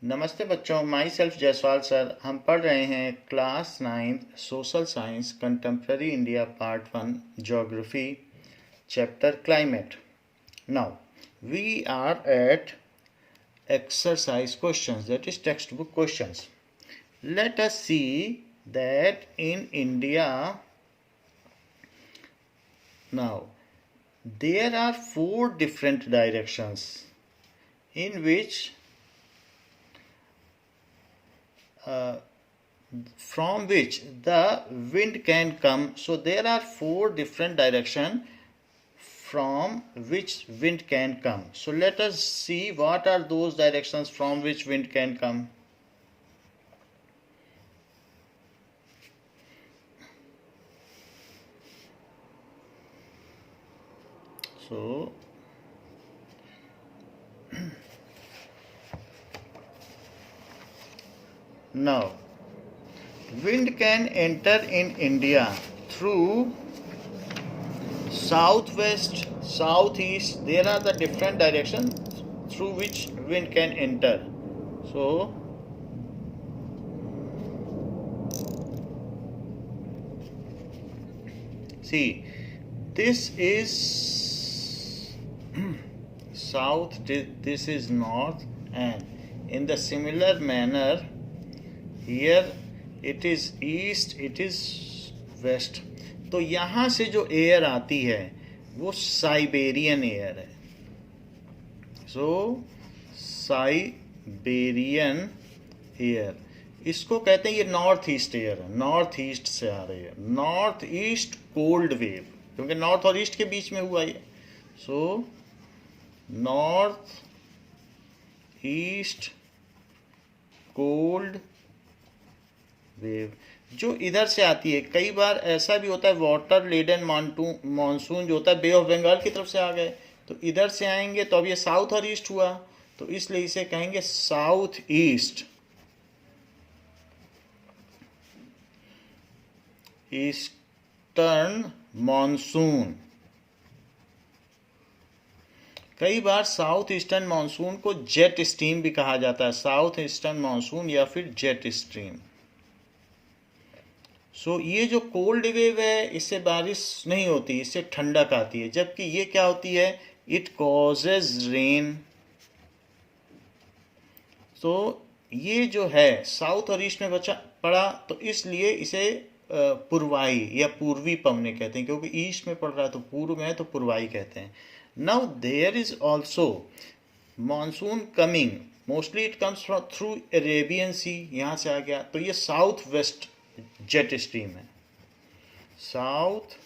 नमस्ते बच्चों, my self Jaiswal sir. हम पढ़ रहे हैं class 9th social science contemporary India part 1 geography chapter climate. Now we are at exercise questions, that is textbook questions. Let us see that in India now there are 4 different directions in which from which the wind can come. So there are 4 different directions from which wind can come. So let us see what are those directions from which wind can come. So now wind can enter in India through southwest, southeast. There are the different directions through which wind can enter. So see, this is south, this is north, and in the similar manner here it is east, it is west. तो यहाँ से जो air आती है वो Siberian air है. सो Siberian air, इसको कहते हैं, ये नॉर्थ ईस्ट एयर है, नॉर्थ ईस्ट से आ रही है, नॉर्थ ईस्ट कोल्ड वेव, क्योंकि नॉर्थ और ईस्ट के बीच में हुआ ये. So north east cold wave जो इधर से आती है. कई बार ऐसा भी होता है वाटर लेडन मानसून जो होता है बे ऑफ बंगाल की तरफ से आ गए, तो इधर से आएंगे, तो अब ये साउथ और ईस्ट हुआ, तो इसलिए इसे कहेंगे साउथ ईस्ट ईस्टर्न मॉनसून. कई बार साउथ ईस्टर्न मॉनसून को जेट स्ट्रीम भी कहा जाता है, साउथ ईस्टर्न मॉनसून या फिर जेट स्ट्रीम. सो ये जो कोल्ड वेव है इससे बारिश नहीं होती, इससे ठंडक आती है. जबकि ये क्या होती है, इट कॉजेज रेन. तो ये जो है साउथ और ईस्ट में बचा पड़ा, तो इसलिए इसे पूर्वाई या पूर्वी पवने कहते हैं, क्योंकि ईस्ट में पड़ रहा है तो पूर्व में है तो पूर्वाई कहते हैं. Now there is also monsoon coming, mostly it comes through Arabian sea, यहाँ से आ गया, तो ये साउथ वेस्ट जेट स्ट्रीम है, साउथ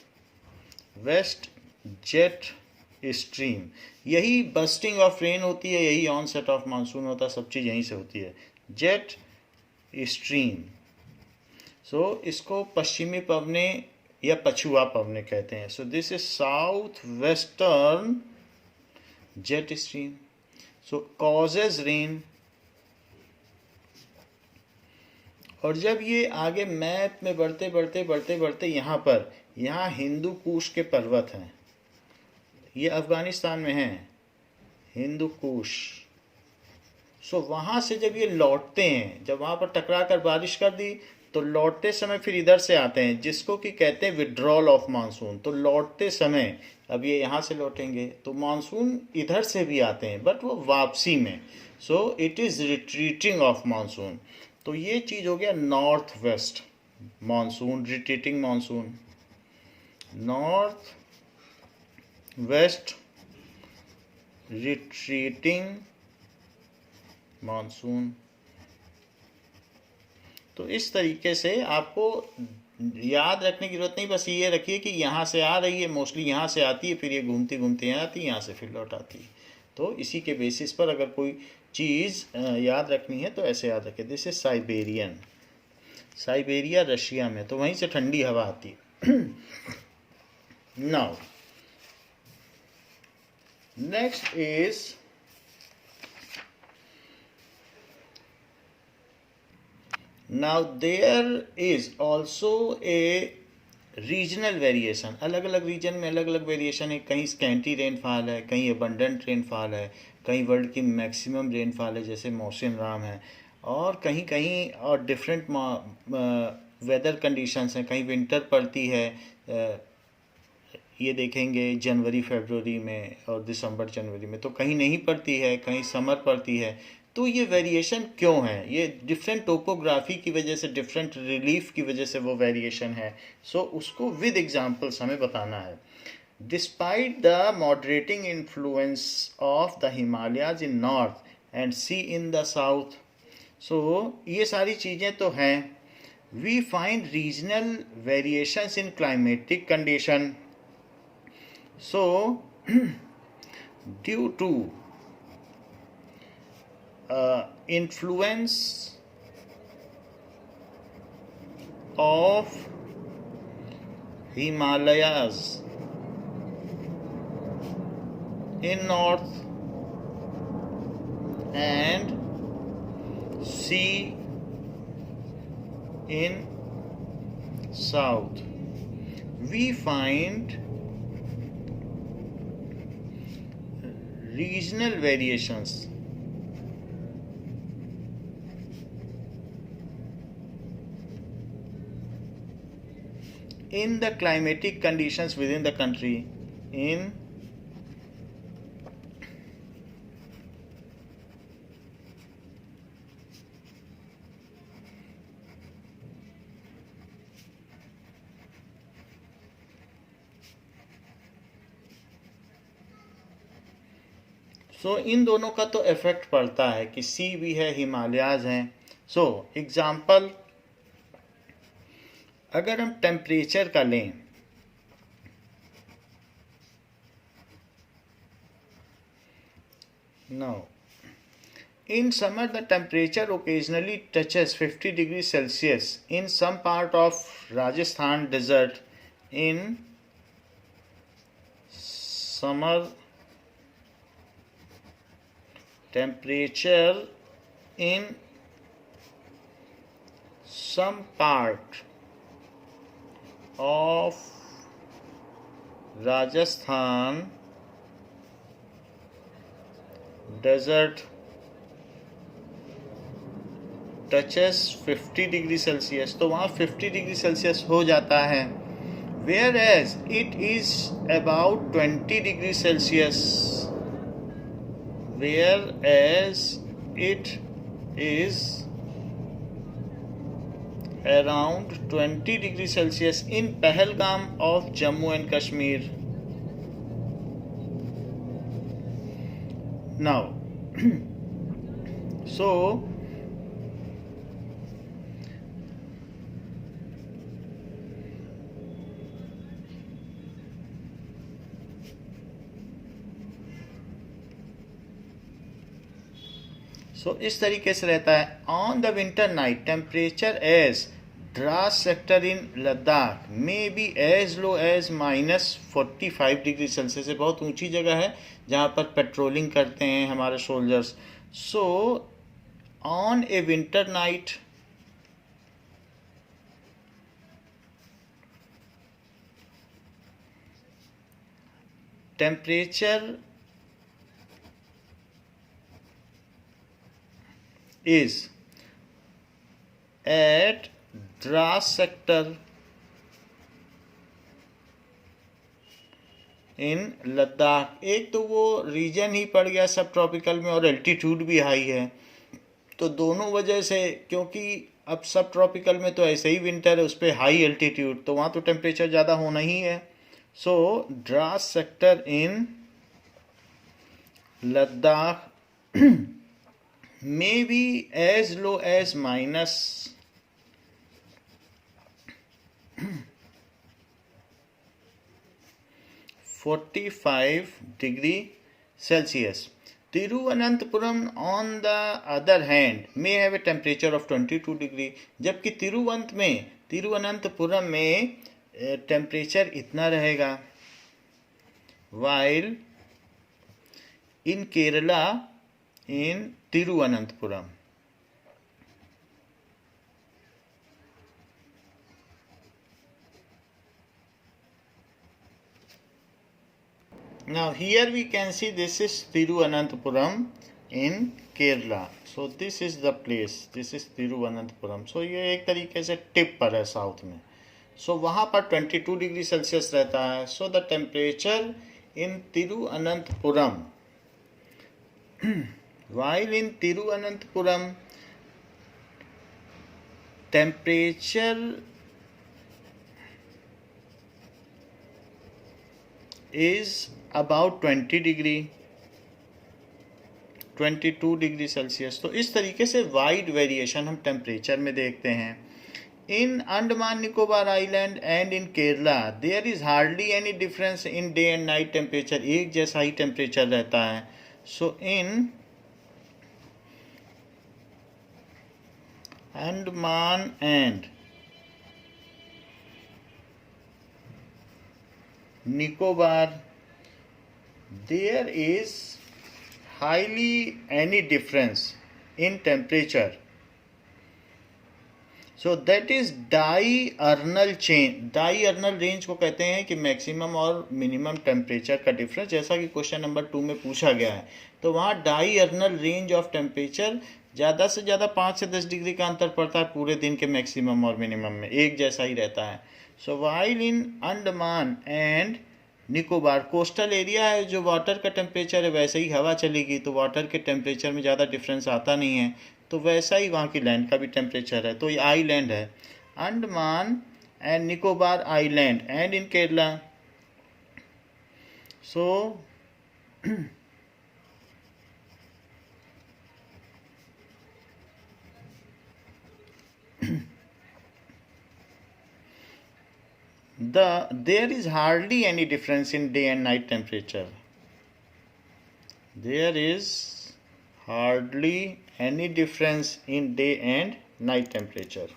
वेस्ट जेट स्ट्रीम. यही बस्टिंग ऑफ रेन होती है, यही ऑनसेट ऑफ मानसून होता है, सब चीज़ यहीं से होती है, जेट स्ट्रीम. सो इसको पश्चिमी पवने या पछुआ पवने कहते हैं. सो this is south western jet stream. So causes rain. और जब ये आगे मैप में बढ़ते बढ़ते बढ़ते बढ़ते यहाँ हिंदू कुश के पर्वत हैं, ये अफगानिस्तान में हैं हिंदू कुश. सो वहाँ से जब ये लौटते हैं, जब वहाँ पर टकरा कर बारिश कर दी, तो लौटते समय फिर इधर से आते हैं, जिसको कि कहते हैं विड्रॉल ऑफ मानसून. तो लौटते समय अब ये यहाँ से लौटेंगे तो मानसून इधर से भी आते हैं, बट वो वापसी में. So it is retreating of monsoon. तो ये चीज़ हो गया north west monsoon, retreating monsoon, north west retreating monsoon. तो इस तरीके से आपको याद रखने की जरूरत नहीं, बस ये रखिए कि यहाँ से आ रही है, मोस्टली यहाँ से आती है, फिर ये घूमती घूमती यहाँ आती है, यहाँ से फिर लौट आती है. तो इसी के बेसिस पर अगर कोई चीज़ याद रखनी है तो ऐसे याद रखें. This is Siberian, Siberia Russia में, तो वहीं से ठंडी हवा आती है. Now next is now there is also a regional variation. अलग अलग रीजन में अलग अलग वेरिएशन है. कहीं स्कैंटी रेनफॉल है, कहीं अबंडेंट रेनफॉल है, कहीं वर्ल्ड की मैक्सिमम रेनफॉल है जैसे मौसम राम है, और कहीं कहीं और डिफरेंट वेदर कंडीशंस हैं, कहीं विंटर पड़ती है, ये देखेंगे जनवरी फरवरी में और दिसंबर जनवरी में, तो कहीं नहीं पड़ती है, कहीं समर पड़ती है। तो ये वेरिएशन क्यों है? ये डिफरेंट टोपोग्राफी की वजह से, डिफरेंट रिलीफ की वजह से वो वेरिएशन है। सो उसको विद एग्जांपल्स हमें बताना है। Despite the moderating influence of the Himalayas in north and sea in the south, so ये सारी चीज़ें तो हैं, we find regional variations in climatic condition. So, due to influence of Himalayas in north and sea in south, we find regional variations in the climatic conditions within the country in सो इन दोनों का तो effect पड़ता है कि सी भी है, हिमालयाज हैं। So example, अगर हम टेम्परेचर का लें, now in summer the temperature occasionally touches 50 degrees Celsius in some part of Rajasthan desert. In summer temperature in some part of Rajasthan desert touches 50 degree Celsius, तो वहाँ 50 डिग्री सेल्सियस हो जाता है, whereas it is about 20 degree Celsius, whereas it is around 20 degree Celsius in Pahalgam of Jammu and Kashmir. Now so इस तरीके से रहता है। On the winter night temperature as Dras sector in Ladakh may be as low as -45 degree Celsius. बहुत ऊंची जगह है जहाँ पर पेट्रोलिंग करते हैं हमारे soldiers. So on A winter night temperature is at Dras sector in Ladakh. एक तो वो रीजन ही पड़ गया सब ट्रॉपिकल में और एल्टीट्यूड भी हाई है, तो दोनों वजह से, क्योंकि अब सब ट्रॉपिकल में तो ऐसे ही विंटर है, उस पर हाई एल्टीट्यूड, तो वहाँ तो टेम्परेचर ज़्यादा होना ही है। So Dras sector in Ladakh may be as low as -45 degree Celsius. Tiruvananthapuram on the other hand may have a temperature of 22 degree, जबकि तिरुवनंतपुरम में टेम्परेचर इतना रहेगा, while in Kerala in Tiruvananthapuram Now here we can see this is Thiruvananthapuram in Kerala. So this is the place, this is Thiruvananthapuram. So ये एक तरीके से tip पर है साउथ में. So वहाँ पर 22 डिग्री सेल्सियस रहता है. So the temperature in Thiruvananthapuram, while in Thiruvananthapuram temperature is about 20 degree 22 degree Celsius. तो इस तरीके से वाइड वेरिएशन हम टेम्परेचर में देखते हैं. In Andaman Nicobar island and in Kerala there is hardly any difference in day and night temperature. एक जैसा ही टेम्परेचर रहता है. So in Andaman and Nicobar there is hardly any difference in temperature. So that is diurnal change. Diurnal range को कहते हैं कि maximum और मिनिमम टेम्परेचर का डिफरेंस, जैसा कि क्वेश्चन नंबर 2 में पूछा गया है. तो वहाँ डाइअर्नल रेंज ऑफ टेम्परेचर ज़्यादा से ज़्यादा 5 से 10 डिग्री का अंतर पड़ता है पूरे दिन के मैक्सिमम और मिनिमम में, एक जैसा ही रहता है. So while in Andaman and Nicobar coastal area है, जो वाटर का टेम्परेचर है वैसे ही हवा चलेगी, तो वाटर के टेम्परेचर में ज़्यादा डिफरेंस आता नहीं है. तो वैसा ही वहाँ की लैंड का भी टेम्परेचर है. तो ये आइलैंड है, Andaman and Nicobar island and in Kerala. So there is hardly any difference in day and night temperature. There is hardly any difference in day and night temperature.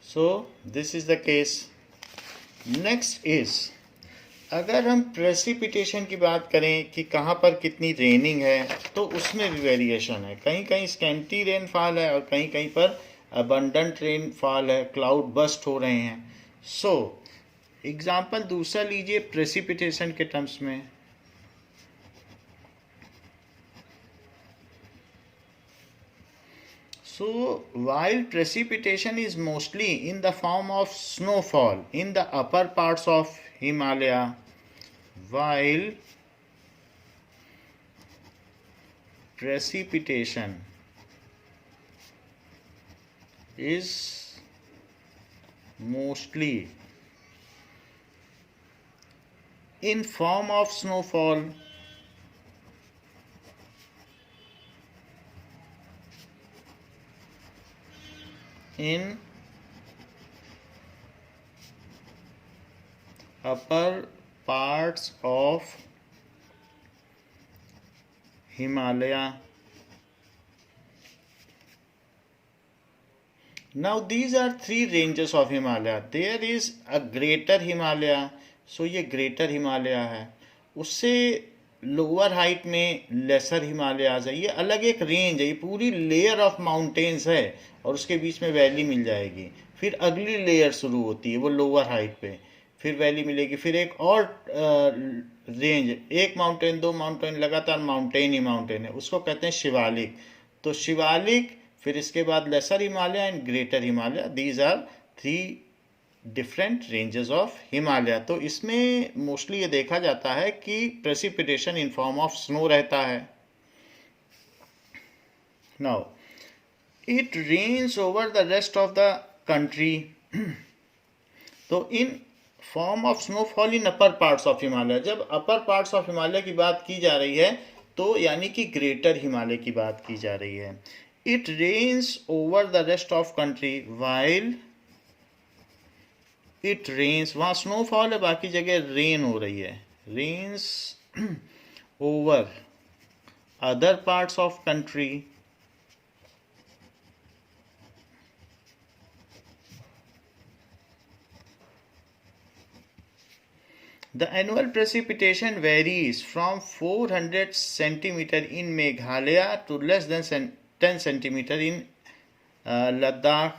So this is the case. Next is, अगर हम precipitation की बात करें कि कहाँ पर कितनी raining है, तो उसमें भी वेरिएशन है. कहीं कहीं स्कैंटी रेनफॉल है और कहीं कहीं पर अबंडेंट रेनफॉल है, क्लाउड बस्ट हो रहे हैं. सो एग्जाम्पल दूसरा लीजिए प्रेसिपिटेशन के टर्म्स में. So while precipitation is mostly in the form of snowfall in the upper parts of Himalaya, while precipitation is mostly in form of snowfall in upper parts of Himalaya. Now these are three ranges of Himalaya. There is a greater Himalaya. So ये greater Himalaya है. उससे lower height में lesser Himalayas है. ये अलग एक range है, ये पूरी लेयर ऑफ माउंटेन्स है और उसके बीच में वैली मिल जाएगी. फिर अगली लेयर शुरू होती है वो लोअर हाइट पे, फिर वैली मिलेगी, फिर एक और रेंज, एक माउंटेन दो माउंटेन लगातार माउंटेन ही माउंटेन है, उसको कहते हैं शिवालिक. तो शिवालिक, फिर इसके बाद lesser Himalaya and greater Himalaya. These are three different ranges of Himalaya. तो इसमें मोस्टली ये देखा जाता है कि precipitation in form of snow रहता है. Now it rains over the rest of the country. तो in form of snowfall in upper parts of Himalaya. जब अपर पार्ट्स ऑफ हिमालय की बात की जा रही है तो यानी कि ग्रेटर हिमालय की बात की जा रही है. It rains over the rest of country while it rains, वहाँ स्नोफॉल है, बाकी जगह रेन हो रही है. Rains over other parts of country The annual precipitation varies from 400 centimeter in Meghalaya to less than 10 centimeter in Ladakh.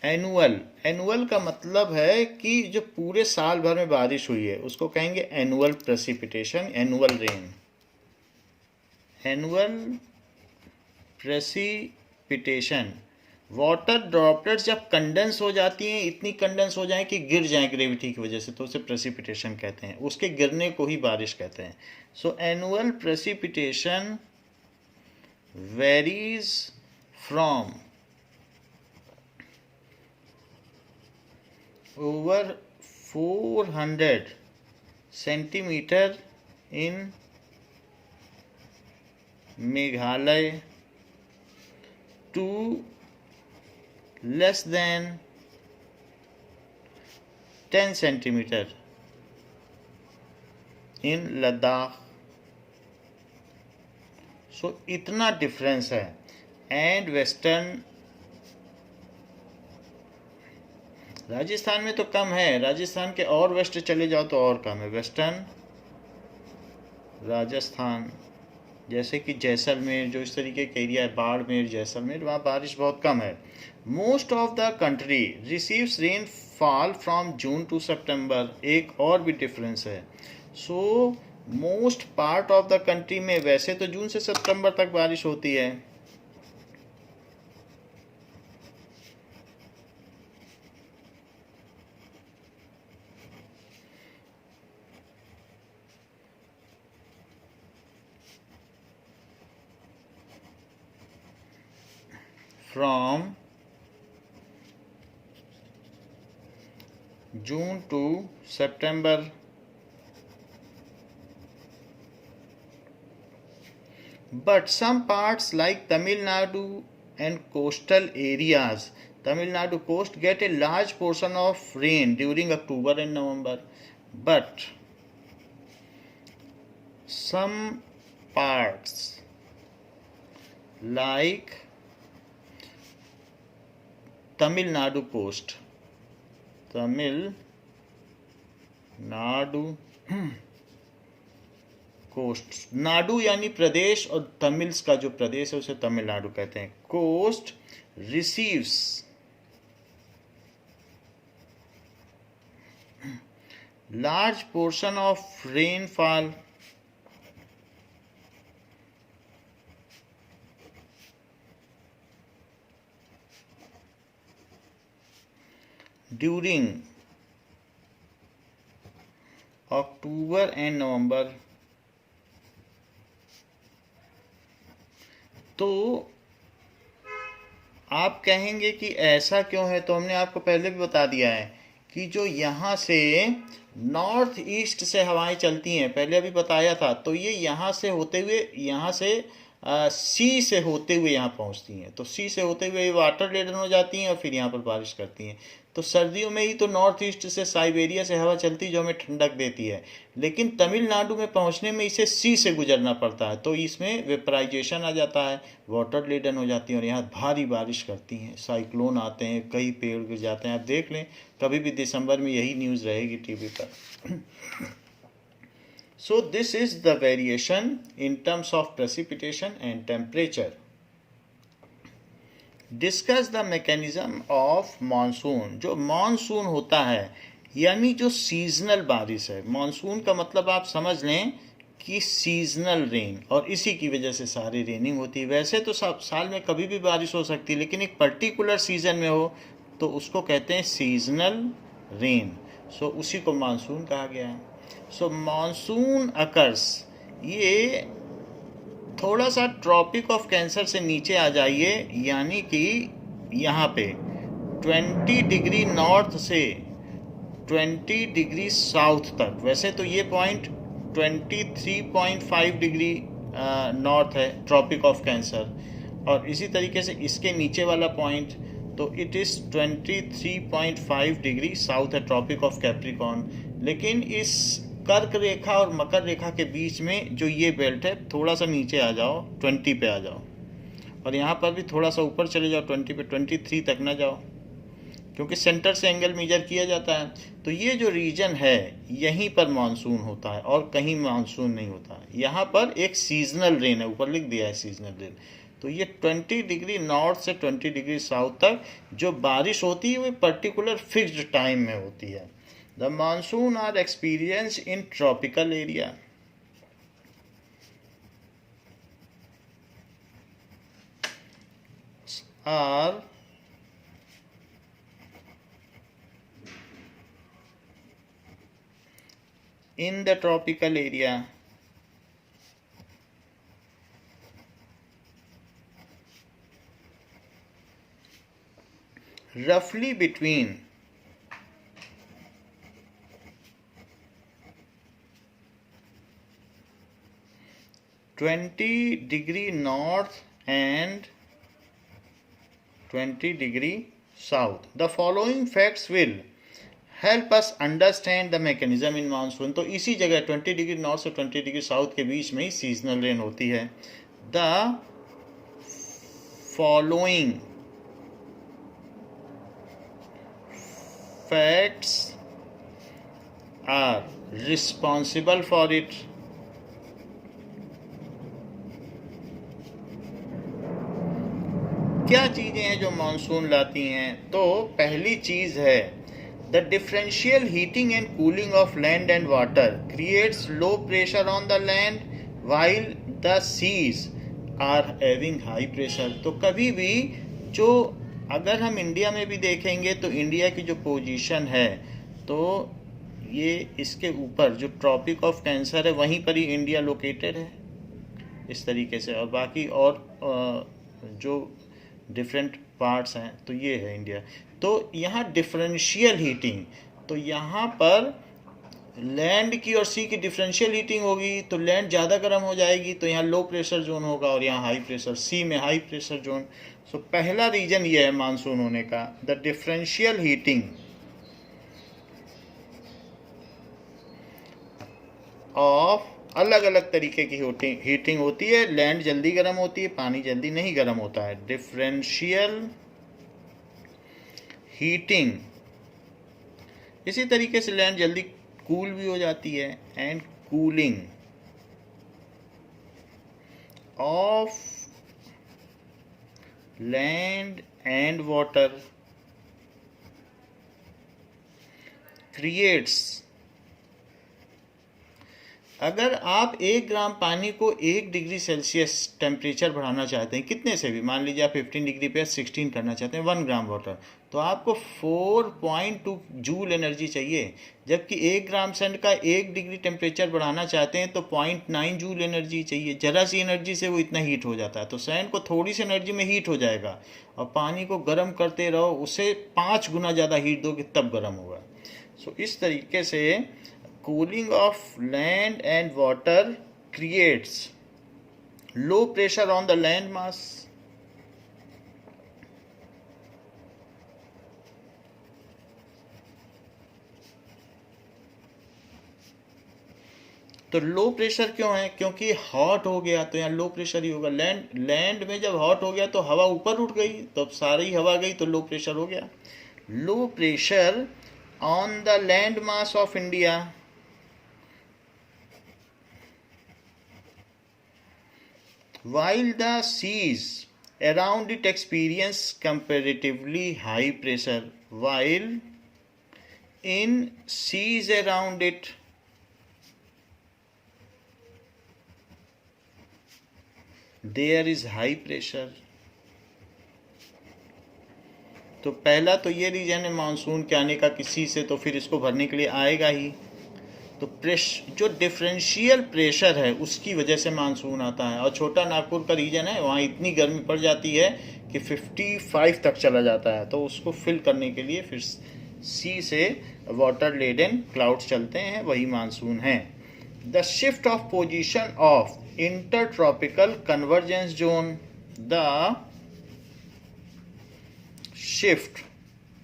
Annual का मतलब है कि जो पूरे साल भर में बारिश हुई है उसको कहेंगे annual precipitation, annual rain. Annual precipitation, water droplets जब कंडेंस हो जाती हैं, इतनी कंडेंस हो जाए कि गिर जाए ग्रेविटी की वजह से, तो उसे प्रेसिपिटेशन कहते हैं। उसके गिरने को ही बारिश कहते हैं। सो annual precipitation varies from over 400 centimeter in Meghalaya to less than 10 centimeter in Ladakh. So इतना डिफरेंस है। एंड वेस्टर्न राजस्थान में तो कम है, राजस्थान के और वेस्ट चले जाओ तो और कम है। वेस्टर्न राजस्थान जैसे कि जैसलमेर, जो इस तरीके के एरिया है, बाड़मेर, जैसलमेर, वहाँ बारिश बहुत कम है। Most of the country receives rainfall from June to September. एक और भी डिफरेंस है। So most part of the country में वैसे तो जून से सितंबर तक बारिश होती है, from June to September. But some parts like Tamil Nadu and coastal areas, Tamil Nadu coast, get a large portion of rain during October and November. But some parts like Tamil Nadu coast, Tamil Nadu coast, Nadu यानी प्रदेश और Tamils का जो प्रदेश है उसे तमिलनाडु कहते हैं। Coast receives large portion of rainfall during October and November. तो आप कहेंगे कि ऐसा क्यों है, तो हमने आपको पहले भी बता दिया है कि जो यहाँ से नॉर्थ ईस्ट से हवाएं चलती हैं, पहले अभी बताया था, तो ये यहाँ से होते हुए, यहाँ से सी से होते हुए यहाँ पहुँचती हैं। तो सी से होते हुए ये वाटर लेडन हो जाती हैं और फिर यहाँ पर बारिश करती हैं। तो सर्दियों में ही तो नॉर्थ ईस्ट से, साइबेरिया से हवा चलती है जो हमें ठंडक देती है, लेकिन तमिलनाडु में पहुंचने में इसे सी से गुजरना पड़ता है, तो इसमें वेपराइजेशन आ जाता है, वाटर लेडन हो जाती है और यहाँ भारी बारिश करती हैं, साइक्लोन आते हैं, कई पेड़ गिर जाते हैं। आप देख लें, कभी भी दिसंबर में यही न्यूज़ रहेगी टीवी पर। सो this is the variation in terms of precipitation and temperature. Discuss the mechanism of monsoon. जो मानसून होता है यानी जो सीजनल बारिश है, मानसून का मतलब आप समझ लें कि सीजनल रेन, और इसी की वजह से सारी रेनिंग होती है। वैसे तो सब साल में कभी भी बारिश हो सकती है, लेकिन एक पर्टिकुलर सीजन में हो तो उसको कहते हैं सीजनल रेन। सो उसी को मानसून कहा गया है। सो मानसून अकर्स, ये थोड़ा सा ट्रॉपिक ऑफ कैंसर से नीचे आ जाइए, यानी कि यहाँ पे 20 डिग्री नॉर्थ से 20 डिग्री साउथ तक। वैसे तो ये पॉइंट 23.5 डिग्री नॉर्थ है, ट्रॉपिक ऑफ कैंसर, और इसी तरीके से इसके नीचे वाला पॉइंट, तो इट इज़ 23.5 डिग्री साउथ है, ट्रॉपिक ऑफ कैप्रिकॉर्न। लेकिन इस कर्क रेखा और मकर रेखा के बीच में जो ये बेल्ट है, थोड़ा सा नीचे आ जाओ, 20 पे आ जाओ, और यहाँ पर भी थोड़ा सा ऊपर चले जाओ 20 पे, 23 तक ना जाओ, क्योंकि सेंटर से एंगल मेजर किया जाता है। तो ये जो रीजन है यहीं पर मानसून होता है और कहीं मानसून नहीं होता। यहाँ पर एक सीजनल रेन है, ऊपर लिख दिया है सीजनल रेन। तो ये 20 डिग्री नॉर्थ से 20 डिग्री साउथ तक जो बारिश होती है वो पर्टिकुलर फिक्स्ड टाइम में होती है। The monsoon are experience in tropical area. Are in the tropical area roughly between 20 degree north and 20 degree south. The following facts will help us understand the mechanism in monsoon. तो इसी जगह 20 degree north से 20 degree south के बीच में ही seasonal rain होती है। The following facts are responsible for it. क्या चीजें हैं जो मानसून लाती हैं? तो पहली चीज है the differential heating and cooling of land and water creates low pressure on the land while the seas are having high pressure। तो कभी भी जो अगर हम इंडिया में भी देखेंगे तो इंडिया की जो पोजीशन है तो ये इसके ऊपर जो ट्रॉपिक ऑफ कैंसर है वहीं पर ही इंडिया लोकेटेड है इस तरीके से, और बाकी और जो डिफरेंट पार्ट्स हैं तो ये है इंडिया। तो यहाँ डिफरेंशियल हीटिंग, तो यहाँ पर लैंड की और सी की डिफरेंशियल हीटिंग होगी तो लैंड ज़्यादा गर्म हो जाएगी, तो यहाँ लो प्रेशर जोन होगा और यहाँ हाई प्रेशर, सी में हाई प्रेशर जोन। सो पहला रीजन ये है मानसून होने का, द डिफरेंशियल हीटिंग ऑफ अलग अलग तरीके की हीटिंग होती है। लैंड जल्दी गर्म होती है, पानी जल्दी नहीं गर्म होता है। डिफरेंशियल हीटिंग, इसी तरीके से लैंड जल्दी कूल भी हो जाती है। And cooling of land and water creates, अगर आप 1 ग्राम पानी को 1 डिग्री सेल्सियस टेम्परेचर बढ़ाना चाहते हैं, कितने से भी, मान लीजिए आप 15 डिग्री पे 16 करना चाहते हैं 1 ग्राम वाटर, तो आपको 4.2 जूल एनर्जी चाहिए। जबकि 1 ग्राम सैंड का 1 डिग्री टेम्परेचर बढ़ाना चाहते हैं तो 0.9 जूल एनर्जी चाहिए। जरा सी एनर्जी से वो इतना हीट हो जाता है। तो सैंड को थोड़ी सी एनर्जी में हीट हो जाएगा, और पानी को गर्म करते रहो, उसे 5 गुना ज़्यादा हीट दोगे तब गर्म होगा। सो इस तरीके से cooling of land and water creates low pressure on the land mass, तो लो प्रेशर क्यों है? क्योंकि हॉट हो गया तो यहाँ लो प्रेशर ही होगा। लैंड में जब हॉट हो गया तो हवा ऊपर उठ गई, तो अब सारी हवा गई तो लो प्रेशर हो गया। Low pressure on the land mass of India while the seas around it experience comparatively high pressure, while in seas around it there is high pressure। तो पहला तो ये रीजन है मानसून के आने का किसी से, तो फिर इसको भरने के लिए आएगा ही। तो जो डिफरेंशियल प्रेशर है उसकी वजह से मानसून आता है। और छोटा नागपुर का रीजन है, वहाँ इतनी गर्मी पड़ जाती है कि 55 तक चला जाता है, तो उसको फिल करने के लिए फिर सी से वाटर लेडन क्लाउड्स चलते हैं, वही मानसून है। The shift of position of inter tropical convergence zone, the shift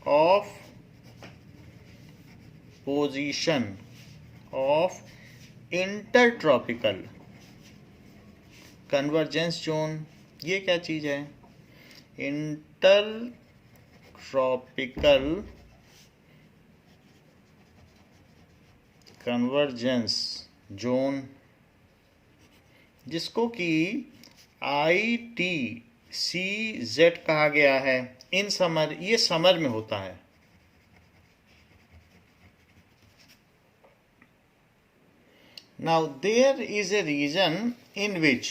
of position of intertropical convergence zone, ये क्या चीज़ है? इंटर ट्रॉपिकल कन्वर्जेंस जोन, जिसको कि ITCZ कहा गया है, इन समर, ये समर में होता है। Now there is a region in which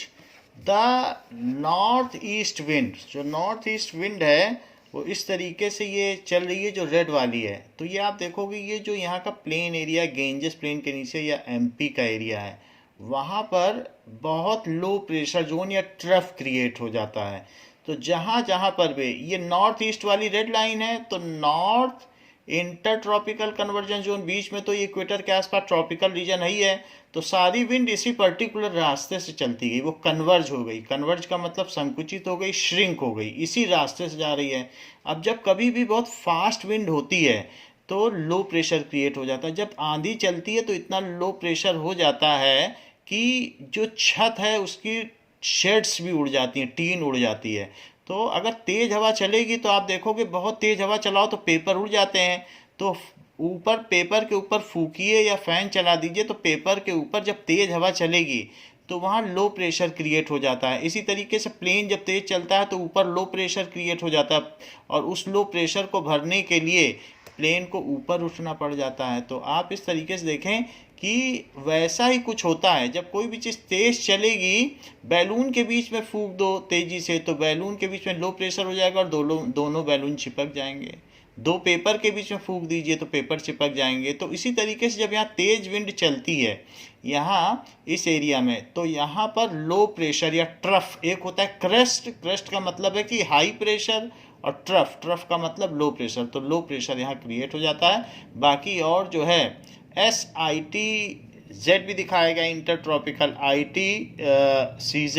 the north east wind, जो नॉर्थ ईस्ट विंड है वो इस तरीके से ये चल रही है, जो रेड वाली है। तो ये आप देखोगे, ये जो यहाँ का प्लेन एरिया, गेंजेस प्लेन के नीचे या MP का एरिया है, वहाँ पर बहुत लो प्रेशर जोन या ट्रफ क्रिएट हो जाता है। तो जहाँ जहाँ पर भी ये नॉर्थ ईस्ट वाली रेड लाइन है, तो north inter tropical convergence zone, बीच में तो इक्वेटर के आसपास ट्रॉपिकल रीजन ही है, तो सारी विंड इसी पर्टिकुलर रास्ते से चलती गई, वो कन्वर्ज हो गई। कन्वर्ज का मतलब संकुचित हो गई, श्रिंक हो गई, इसी रास्ते से जा रही है। अब जब कभी भी बहुत फास्ट विंड होती है तो लो प्रेशर क्रिएट हो जाता है। जब आंधी चलती है तो इतना लो प्रेशर हो जाता है कि जो छत है उसकी शेड्स भी उड़ जाती हैं, टीन उड़ जाती है। तो अगर तेज हवा चलेगी तो आप देखोगे, बहुत तेज हवा चलाओ तो पेपर उड़ जाते हैं। तो ऊपर, पेपर के ऊपर फूकिए या फैन चला दीजिए, तो पेपर के ऊपर जब तेज हवा चलेगी तो वहाँ लो प्रेशर क्रिएट हो जाता है। इसी तरीके से प्लेन जब तेज चलता है तो ऊपर लो प्रेशर क्रिएट हो जाता है, और उस लो प्रेशर को भरने के लिए प्लेन को ऊपर उठना पड़ जाता है। तो आप इस तरीके से देखें कि वैसा ही कुछ होता है। जब कोई भी चीज़ तेज चलेगी, बैलून के बीच में फूंक दो तेजी से, तो बैलून के बीच में लो प्रेशर हो जाएगा और दोनों बैलून चिपक जाएंगे। दो पेपर के बीच में फूंक दीजिए तो पेपर चिपक जाएंगे। तो इसी तरीके से जब यहाँ तेज विंड चलती है यहाँ इस एरिया में, तो यहाँ पर लो प्रेशर या ट्रफ, एक होता है क्रेस्ट, क्रेस्ट का मतलब है कि हाई प्रेशर, और ट्रफ, ट्रफ का मतलब लो प्रेशर। तो लो प्रेशर यहाँ क्रिएट हो जाता है। बाकी और जो है SITZ भी दिखाया गया, इंटर ट्रॉपिकल ITCZ,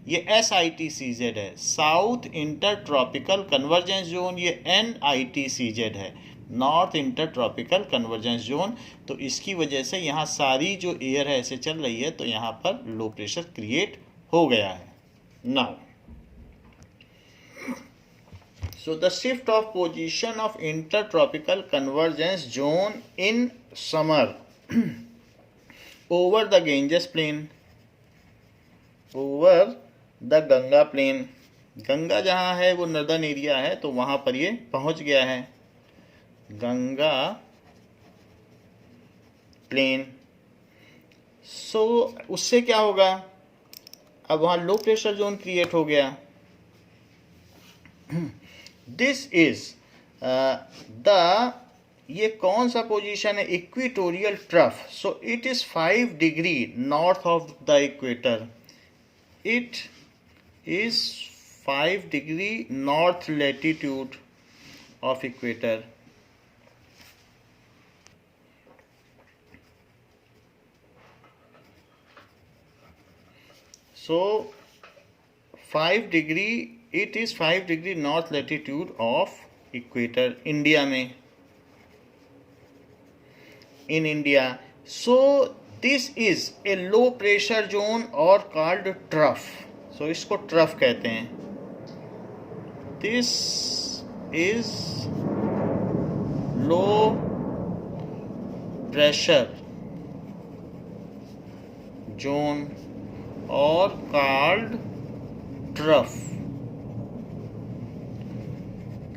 ये SITCZ है, south inter tropical convergence zone, ये NITCZ है, north inter tropical convergence zone. तो इसकी वजह से यहाँ सारी जो एयर है ऐसे चल रही है, तो यहाँ पर लो प्रेशर क्रिएट हो गया है। Now so the shift of position of intertropical convergence zone in summer over the Ganges plain, over the Ganga plain, Ganga जहाँ है वो नर्दर्न एरिया है, तो वहाँ पर ये पहुँच गया है, गंगा प्लेन। सो उससे क्या होगा, अब वहाँ लो प्रेशर जोन क्रिएट हो गया। दिस इज द, ये कौन सा पोजीशन है, equatorial trough. So it is 5 degree north of the equator, it is 5 degree north latitude of equator. So 5 degree, it is 5 degree north latitude of equator, India में, in India. So this is a low pressure zone और called trough. So इसको trough कहते हैं। This is low pressure zone और called trough.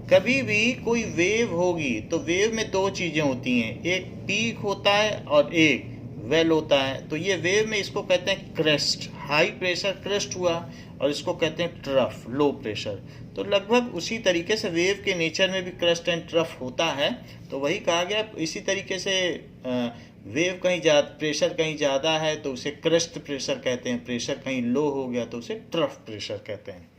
कभी भी कोई wave होगी तो वेव में दो चीजें होती हैं, एक पीक होता है और एक वेल होता है। तो ये वेव में इसको कहते हैं क्रेस्ट, हाई प्रेशर क्रेस्ट हुआ, और इसको कहते हैं ट्रफ, लो प्रेशर। तो लगभग उसी तरीके से वेव के नेचर में भी क्रेस्ट एंड ट्रफ होता है। तो वही कहा गया, इसी तरीके से वेव कहीं प्रेशर कहीं ज़्यादा है तो उसे क्रेस्ट प्रेशर कहते हैं, प्रेशर कहीं लो हो गया तो उसे ट्रफ प्रेशर कहते हैं।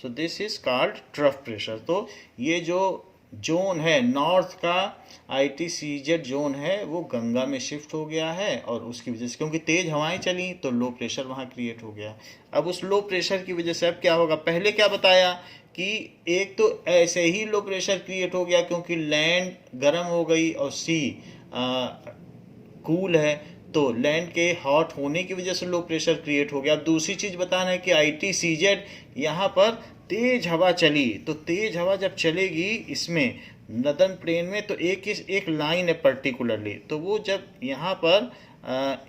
सो this is called trough pressure. तो ये जो जोन है नॉर्थ का ITCZ जोन है वो गंगा में शिफ्ट हो गया है, और उसकी वजह से क्योंकि तेज हवाएं चली तो लो प्रेशर वहाँ क्रिएट हो गया। अब उस लो प्रेशर की वजह से अब क्या होगा, पहले क्या बताया कि एक तो ऐसे ही लो प्रेशर क्रिएट हो गया क्योंकि लैंड गर्म हो गई और सी कूल है, तो लैंड के हॉट होने की वजह से लो प्रेशर क्रिएट हो गया। अब दूसरी चीज़ बताना है कि ITCZ यहाँ पर तेज हवा चली, तो तेज हवा जब चलेगी इसमें नदर्न प्लेन में, तो एक लाइन है पर्टिकुलरली, तो वो जब यहाँ पर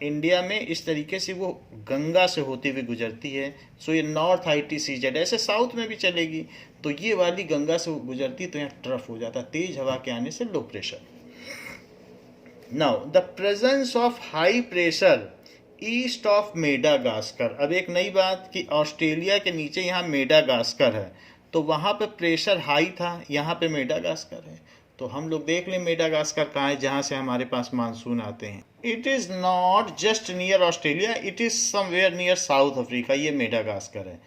इंडिया में इस तरीके से वो गंगा से होती हुई गुजरती है। सो ये नॉर्थ ITCZ, ऐसे साउथ में भी चलेगी, तो ये वाली गंगा से गुजरती, तो यहाँ ट्रफ हो जाता तेज हवा के आने से low pressure. Now the presence of high pressure east of Madagascar. अब एक नई बात कि ऑस्ट्रेलिया के नीचे यहाँ मेडागास्कर है, तो वहाँ पे प्रेशर हाई था, यहाँ पे मेडागास्कर है। तो हम लोग देख लें मेडागास्कर कहाँ है, जहाँ से हमारे पास मानसून आते हैं। It is not just near Australia, it is somewhere near south Africa. ये मेडागास्कर है।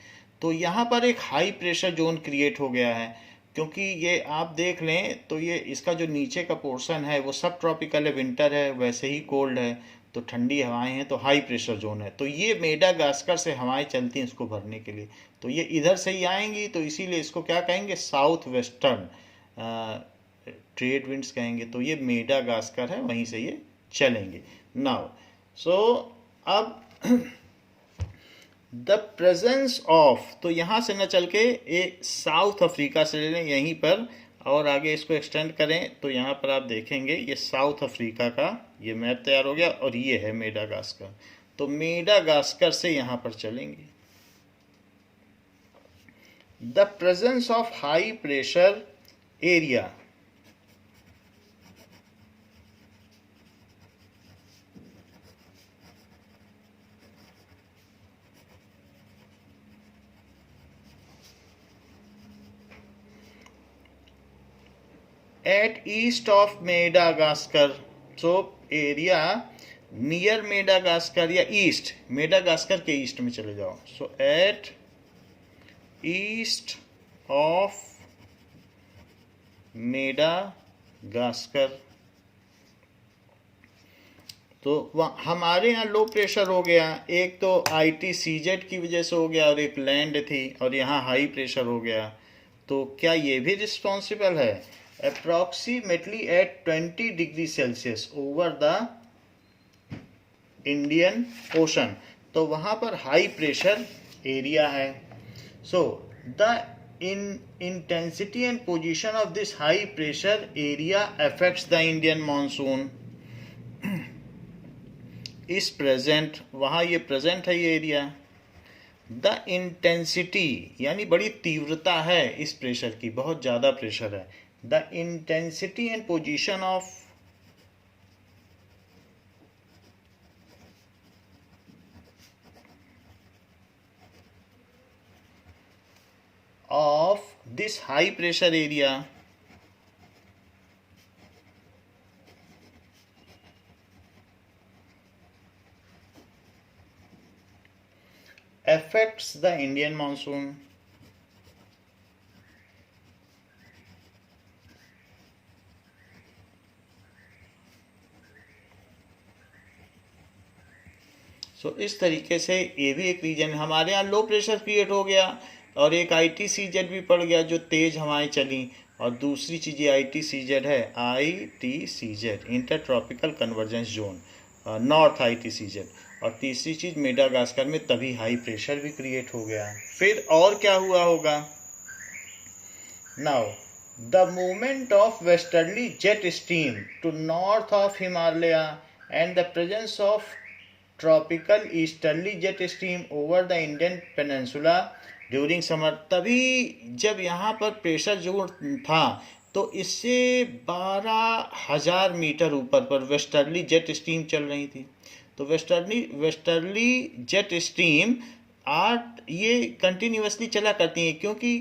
तो यहाँ पर एक हाई प्रेशर जोन क्रिएट हो गया है, क्योंकि ये आप देख लें तो ये इसका जो नीचे का पोर्शन है वो सब ट्रॉपिकल है, विंटर है, वैसे ही कोल्ड है, तो ठंडी हवाएं हैं, तो हाई प्रेशर जोन है। तो ये मेडागास्कर से हवाएं चलती हैं इसको भरने के लिए, तो ये इधर से ही आएंगी, तो इसीलिए इसको क्या कहेंगे, साउथ वेस्टर्न ट्रेड विंड्स कहेंगे। तो ये मेडागास्कर है, वहीं से ये चलेंगे। नाउ सो अब द प्रेजेंस ऑफ, तो यहाँ से न चल के एक साउथ अफ्रीका से ले लें यहीं पर, और आगे इसको एक्सटेंड करें तो यहाँ पर आप देखेंगे ये साउथ अफ्रीका का ये मैप तैयार हो गया, और ये है मेडागास्कर। तो मेडागास्कर से यहाँ पर चलेंगे। The presence of high pressure area at east of Madagascar, so area near Madagascar या ईस्ट, मेडागास्कर के ईस्ट में चले जाओ। सो एट ईस्ट ऑफ मेडागास्कर, तो हमारे यहाँ लो प्रेशर हो गया, एक तो ITCZ की वजह से हो गया, और एक लैंड थी, और यहाँ हाई प्रेशर हो गया। तो क्या ये भी रिस्पॉन्सिबल है? Approximately at 20 degree Celsius over the Indian ocean, तो वहाँ पर हाई प्रेशर एरिया है। So the intensity and position of this high pressure area affects the Indian monsoon is present, वहाँ ये प्रेजेंट है ये एरिया। द इंटेंसिटी यानी बड़ी तीव्रता है इस प्रेशर की, बहुत ज़्यादा प्रेशर है। The intensity and position of this high pressure area affects the Indian monsoon. सो इस तरीके से ये भी एक रीजन, हमारे यहाँ लो प्रेशर क्रिएट हो गया, और एक ITCZ भी पड़ गया जो तेज हवाएं चली, और दूसरी चीज़ ये ITCZ है, ITCZ inter tropical convergence zone, north ITCZ, और तीसरी चीज़ मेडागास्कर में तभी हाई प्रेशर भी क्रिएट हो गया। फिर और क्या हुआ होगा? Now the movement of westerly jet stream to north of Himalaya and the presence of tropical easterly jet stream over the Indian peninsula during summer, तभी जब यहाँ पर प्रेशर जो था तो इससे 12,000 मीटर ऊपर पर वेस्टर्ली जेट स्ट्रीम चल रही थी। तो वेस्टर्ली जेट स्ट्रीम ये कंटिन्यूसली चला करती हैं, क्योंकि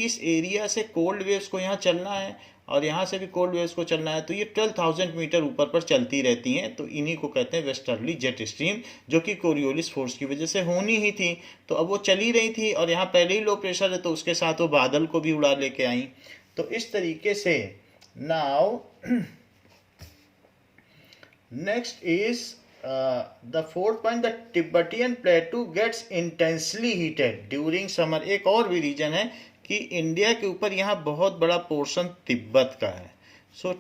इस एरिया से कोल्ड वेव्स को यहाँ चलना है और यहाँ से भी कोल्ड वेव्स को चलना है, तो ये 12,000 मीटर ऊपर पर चलती रहती हैं। तो इन्हीं को कहते हैं वेस्टर्ली जेट स्ट्रीम, जो कि कोरियोलिस फोर्स की वजह से होनी ही थी। तो अब वो चली रही थी और यहाँ पहले ही लो प्रेशर है, तो उसके साथ वो बादल को भी उड़ा लेके आई। तो इस तरीके से now next is the fourth point, the Tibetan plateau gets intensely heated during summer. एक और भी रीजन है कि इंडिया के ऊपर यहाँ बहुत बड़ा पोर्शन तिब्बत का है। सो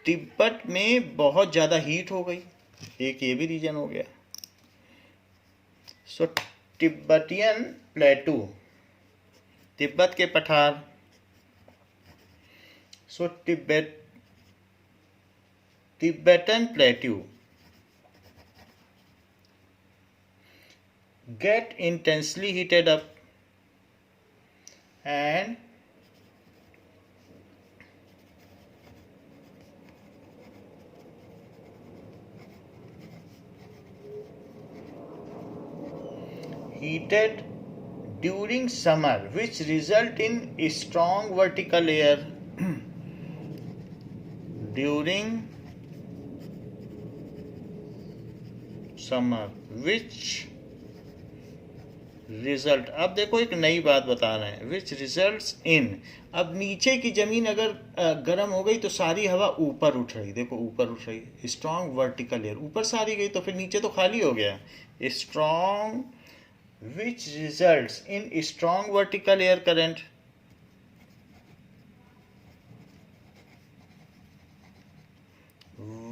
तिब्बत में बहुत ज़्यादा हीट हो गई, एक ये भी रीजन हो गया। सो तिब्बतियन प्लेटू, तिब्बत के पठार। So Tibetan plateau get intensely heated up and heated during summer, which result in strong vertical air during summer, which result. अब देखो एक नई बात बता रहे हैं, विच रिजल्ट्स इन। अब नीचे की जमीन अगर गर्म हो गई तो सारी हवा ऊपर उठ रही, देखो ऊपर उठ रही, स्ट्रॉन्ग वर्टिकल एयर ऊपर सारी गई तो फिर नीचे तो खाली हो गया। Strong, which results in strong vertical air current.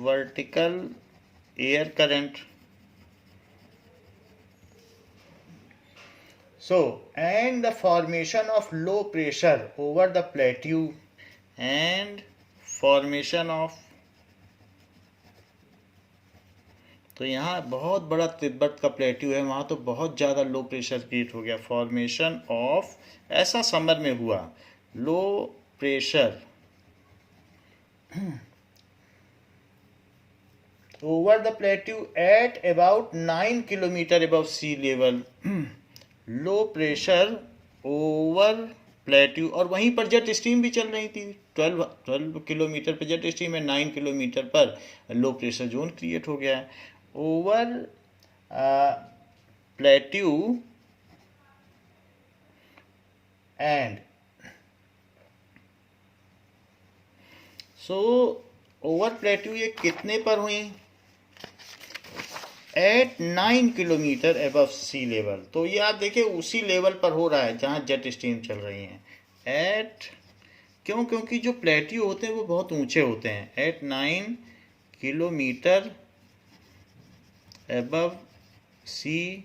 Vertical air current. So, and the formation of low pressure over the plateau and formation of, तो यहाँ बहुत बड़ा तिब्बत का प्लेट्यू है, वहाँ तो बहुत ज़्यादा लो प्रेशर क्रिएट हो गया। फॉर्मेशन ऑफ, ऐसा समर में हुआ, low pressure over the plateau at about 9 kilometer above sea level। Low pressure over plateau, और वहीं पर जेट स्ट्रीम भी चल रही थी। 12 किलोमीटर पर जेट स्ट्रीम है, 9 किलोमीटर पर लो प्रेशर जोन क्रिएट हो गया है over plateau and. So over plateau ये कितने पर हुई? Eight 9 kilometre above sea level. तो ये आप देखिए उसी लेवल पर हो रहा है जहाँ जेट स्ट्रीम चल रही हैं। एट, क्यों? क्योंकि जो प्लेट्यू होते हैं वो बहुत ऊंचे होते हैं। Eight 9 kilometre above sea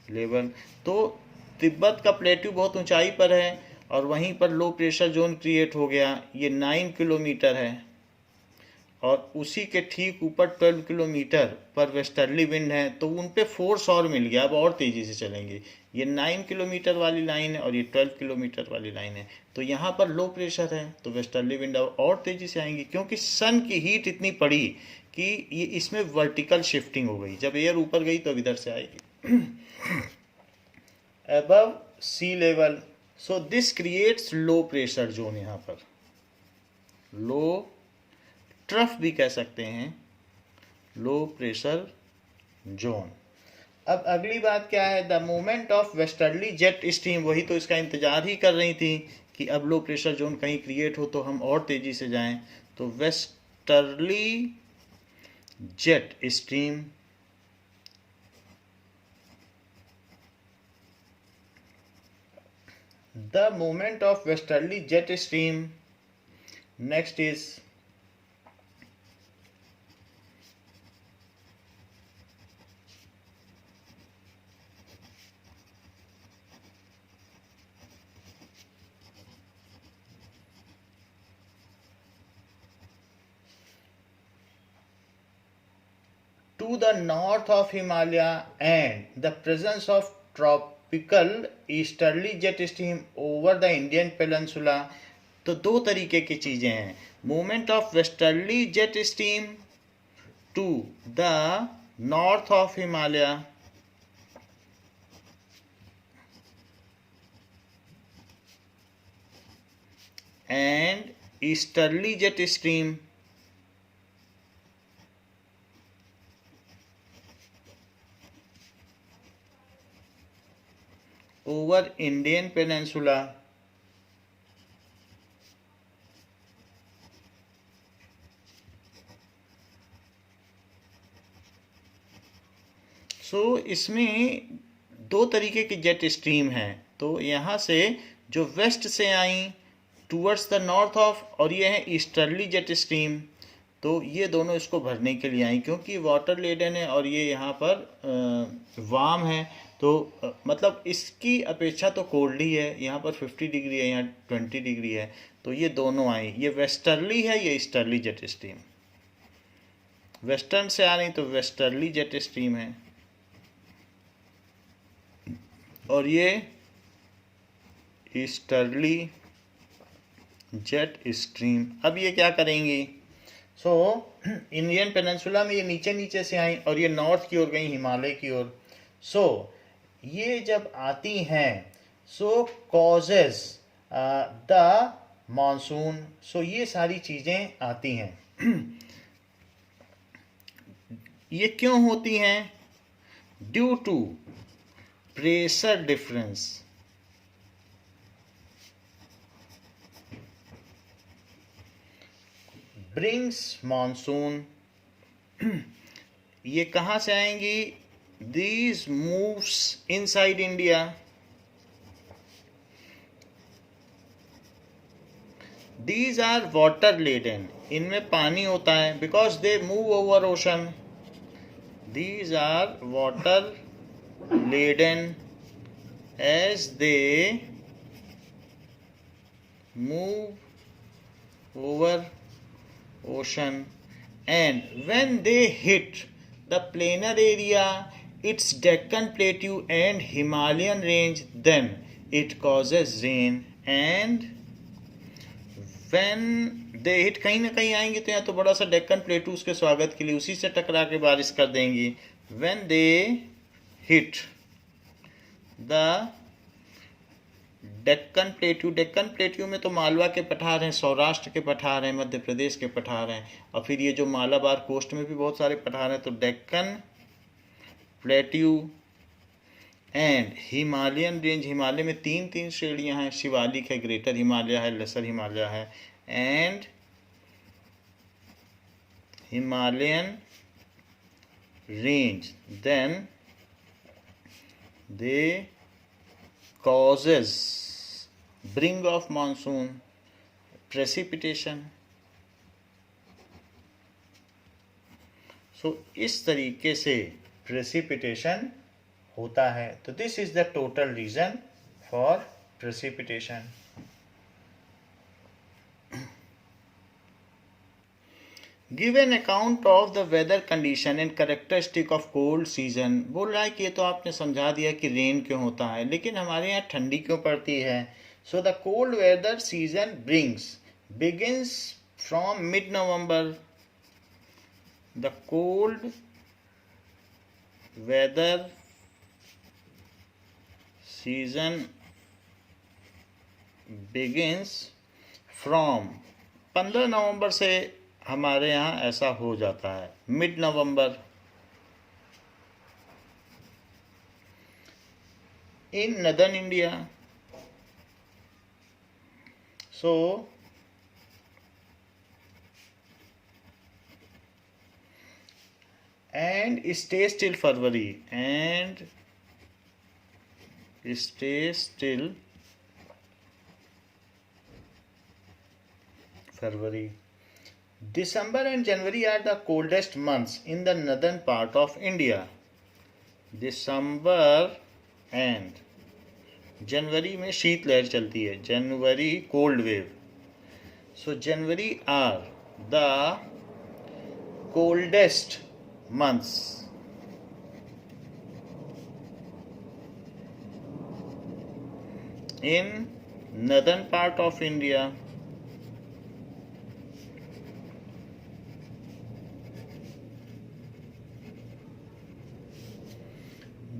level, तो तिब्बत का प्लेट्यू बहुत ऊंचाई पर है और वहीं पर लो प्रेशर जोन क्रिएट हो गया। ये 9 किलोमीटर है और उसी के ठीक ऊपर 12 किलोमीटर पर वेस्टर्ली विंड है, तो उन पे फोर्स और मिल गया, अब और तेज़ी से चलेंगे। ये 9 किलोमीटर वाली लाइन है और ये 12 किलोमीटर वाली लाइन है, तो यहाँ पर लो प्रेशर है तो वेस्टर्ली विंड और तेज़ी से आएंगी, क्योंकि सन की हीट इतनी पड़ी कि ये इसमें वर्टिकल शिफ्टिंग हो गई। जब एयर ऊपर गई तो इधर से आएगी above sea level. So this creates low pressure zone. यहाँ पर लो ट्रफ भी कह सकते हैं, लो प्रेशर जोन। अब अगली बात क्या है? The movement of westerly jet stream. वही तो इसका इंतजार ही कर रही थी कि अब लो प्रेशर जोन कहीं क्रिएट हो तो हम और तेजी से जाएं। तो westerly jet stream the movement of westerly jet stream. Next is to the north of Himalaya and the presence of tropical easterly jet stream over the Indian peninsula। तो दो तरीके की चीजें हैं, movement of westerly jet stream to the north of Himalaya and easterly jet stream over Indian Peninsula। So इसमें दो तरीके की जेट स्ट्रीम हैं। तो यहाँ से जो वेस्ट से आई टूवर्ड्स द नॉर्थ ऑफ, और ये है ईस्टर्ली जेट स्ट्रीम। तो ये दोनों इसको भरने के लिए आई, क्योंकि वाटर लेडन है और ये यहाँ पर वार्म है, तो मतलब इसकी अपेक्षा तो कोल्ड ही है। यहाँ पर 50 डिग्री है, यहाँ 20 डिग्री है, तो ये दोनों आई। ये वेस्टर्ली है, ये ईस्टर्ली जेट स्ट्रीम। वेस्टर्न से आ रही तो वेस्टर्ली जेट स्ट्रीम है, और ये ईस्टर्ली जेट स्ट्रीम। अब ये क्या करेंगी, सो इंडियन पेनिनसुला में ये नीचे नीचे से आई और ये नॉर्थ की ओर गई, हिमालय की ओर। सो ये जब आती हैं, so causes the monsoon. So ये सारी चीज़ें आती हैं। ये क्यों होती हैं? Due to pressure difference. Brings monsoon. ये कहाँ से आएंगी? These moves inside India. These are water laden. इनमें पानी होता है, because they move over ocean. These are water laden as they move over ocean, and when they hit the planar area, its Deccan Plateau and Himalayan range, then it causes rain, and when they hit, कहीं ना कहीं आएंगे तो यहाँ तो बड़ा सा डेक्कन प्लेटू उसके स्वागत के लिए उसी से टकरा के बारिश कर देंगी। when they hit the Deccan plateau. Deccan plateau में तो मालवा के पठार हैं, सौराष्ट्र के पठार हैं, मध्य प्रदेश के पठार हैं, और फिर ये जो मालाबार कोस्ट में भी बहुत सारे पठार हैं। तो Deccan plateau and Himalayan range. Himalaya में तीन तीन श्रेणियां हैं, शिवालिक है, ग्रेटर हिमालय है, लेसर हिमालय है, and Himalayan range. Then they causes bring of monsoon, precipitation। so इस तरीके से precipitation होता है। तो this is the total reason for precipitation। Give an account of the weather condition and characteristic of cold season. बोल रहा है कि ये तो आपने समझा दिया कि रेन क्यों होता है, लेकिन हमारे यहाँ ठंडी क्यों पड़ती है। So the cold weather season begins from mid November. The cold weather season begins from 15 November से हमारे यहाँ ऐसा हो जाता है, mid November. In northern India, so and stays till February, and stays till February. December and January are the coldest months in the northern part of India. December and January में शीत लहर चलती है, January cold wave. So January are the coldest months in northern part of India.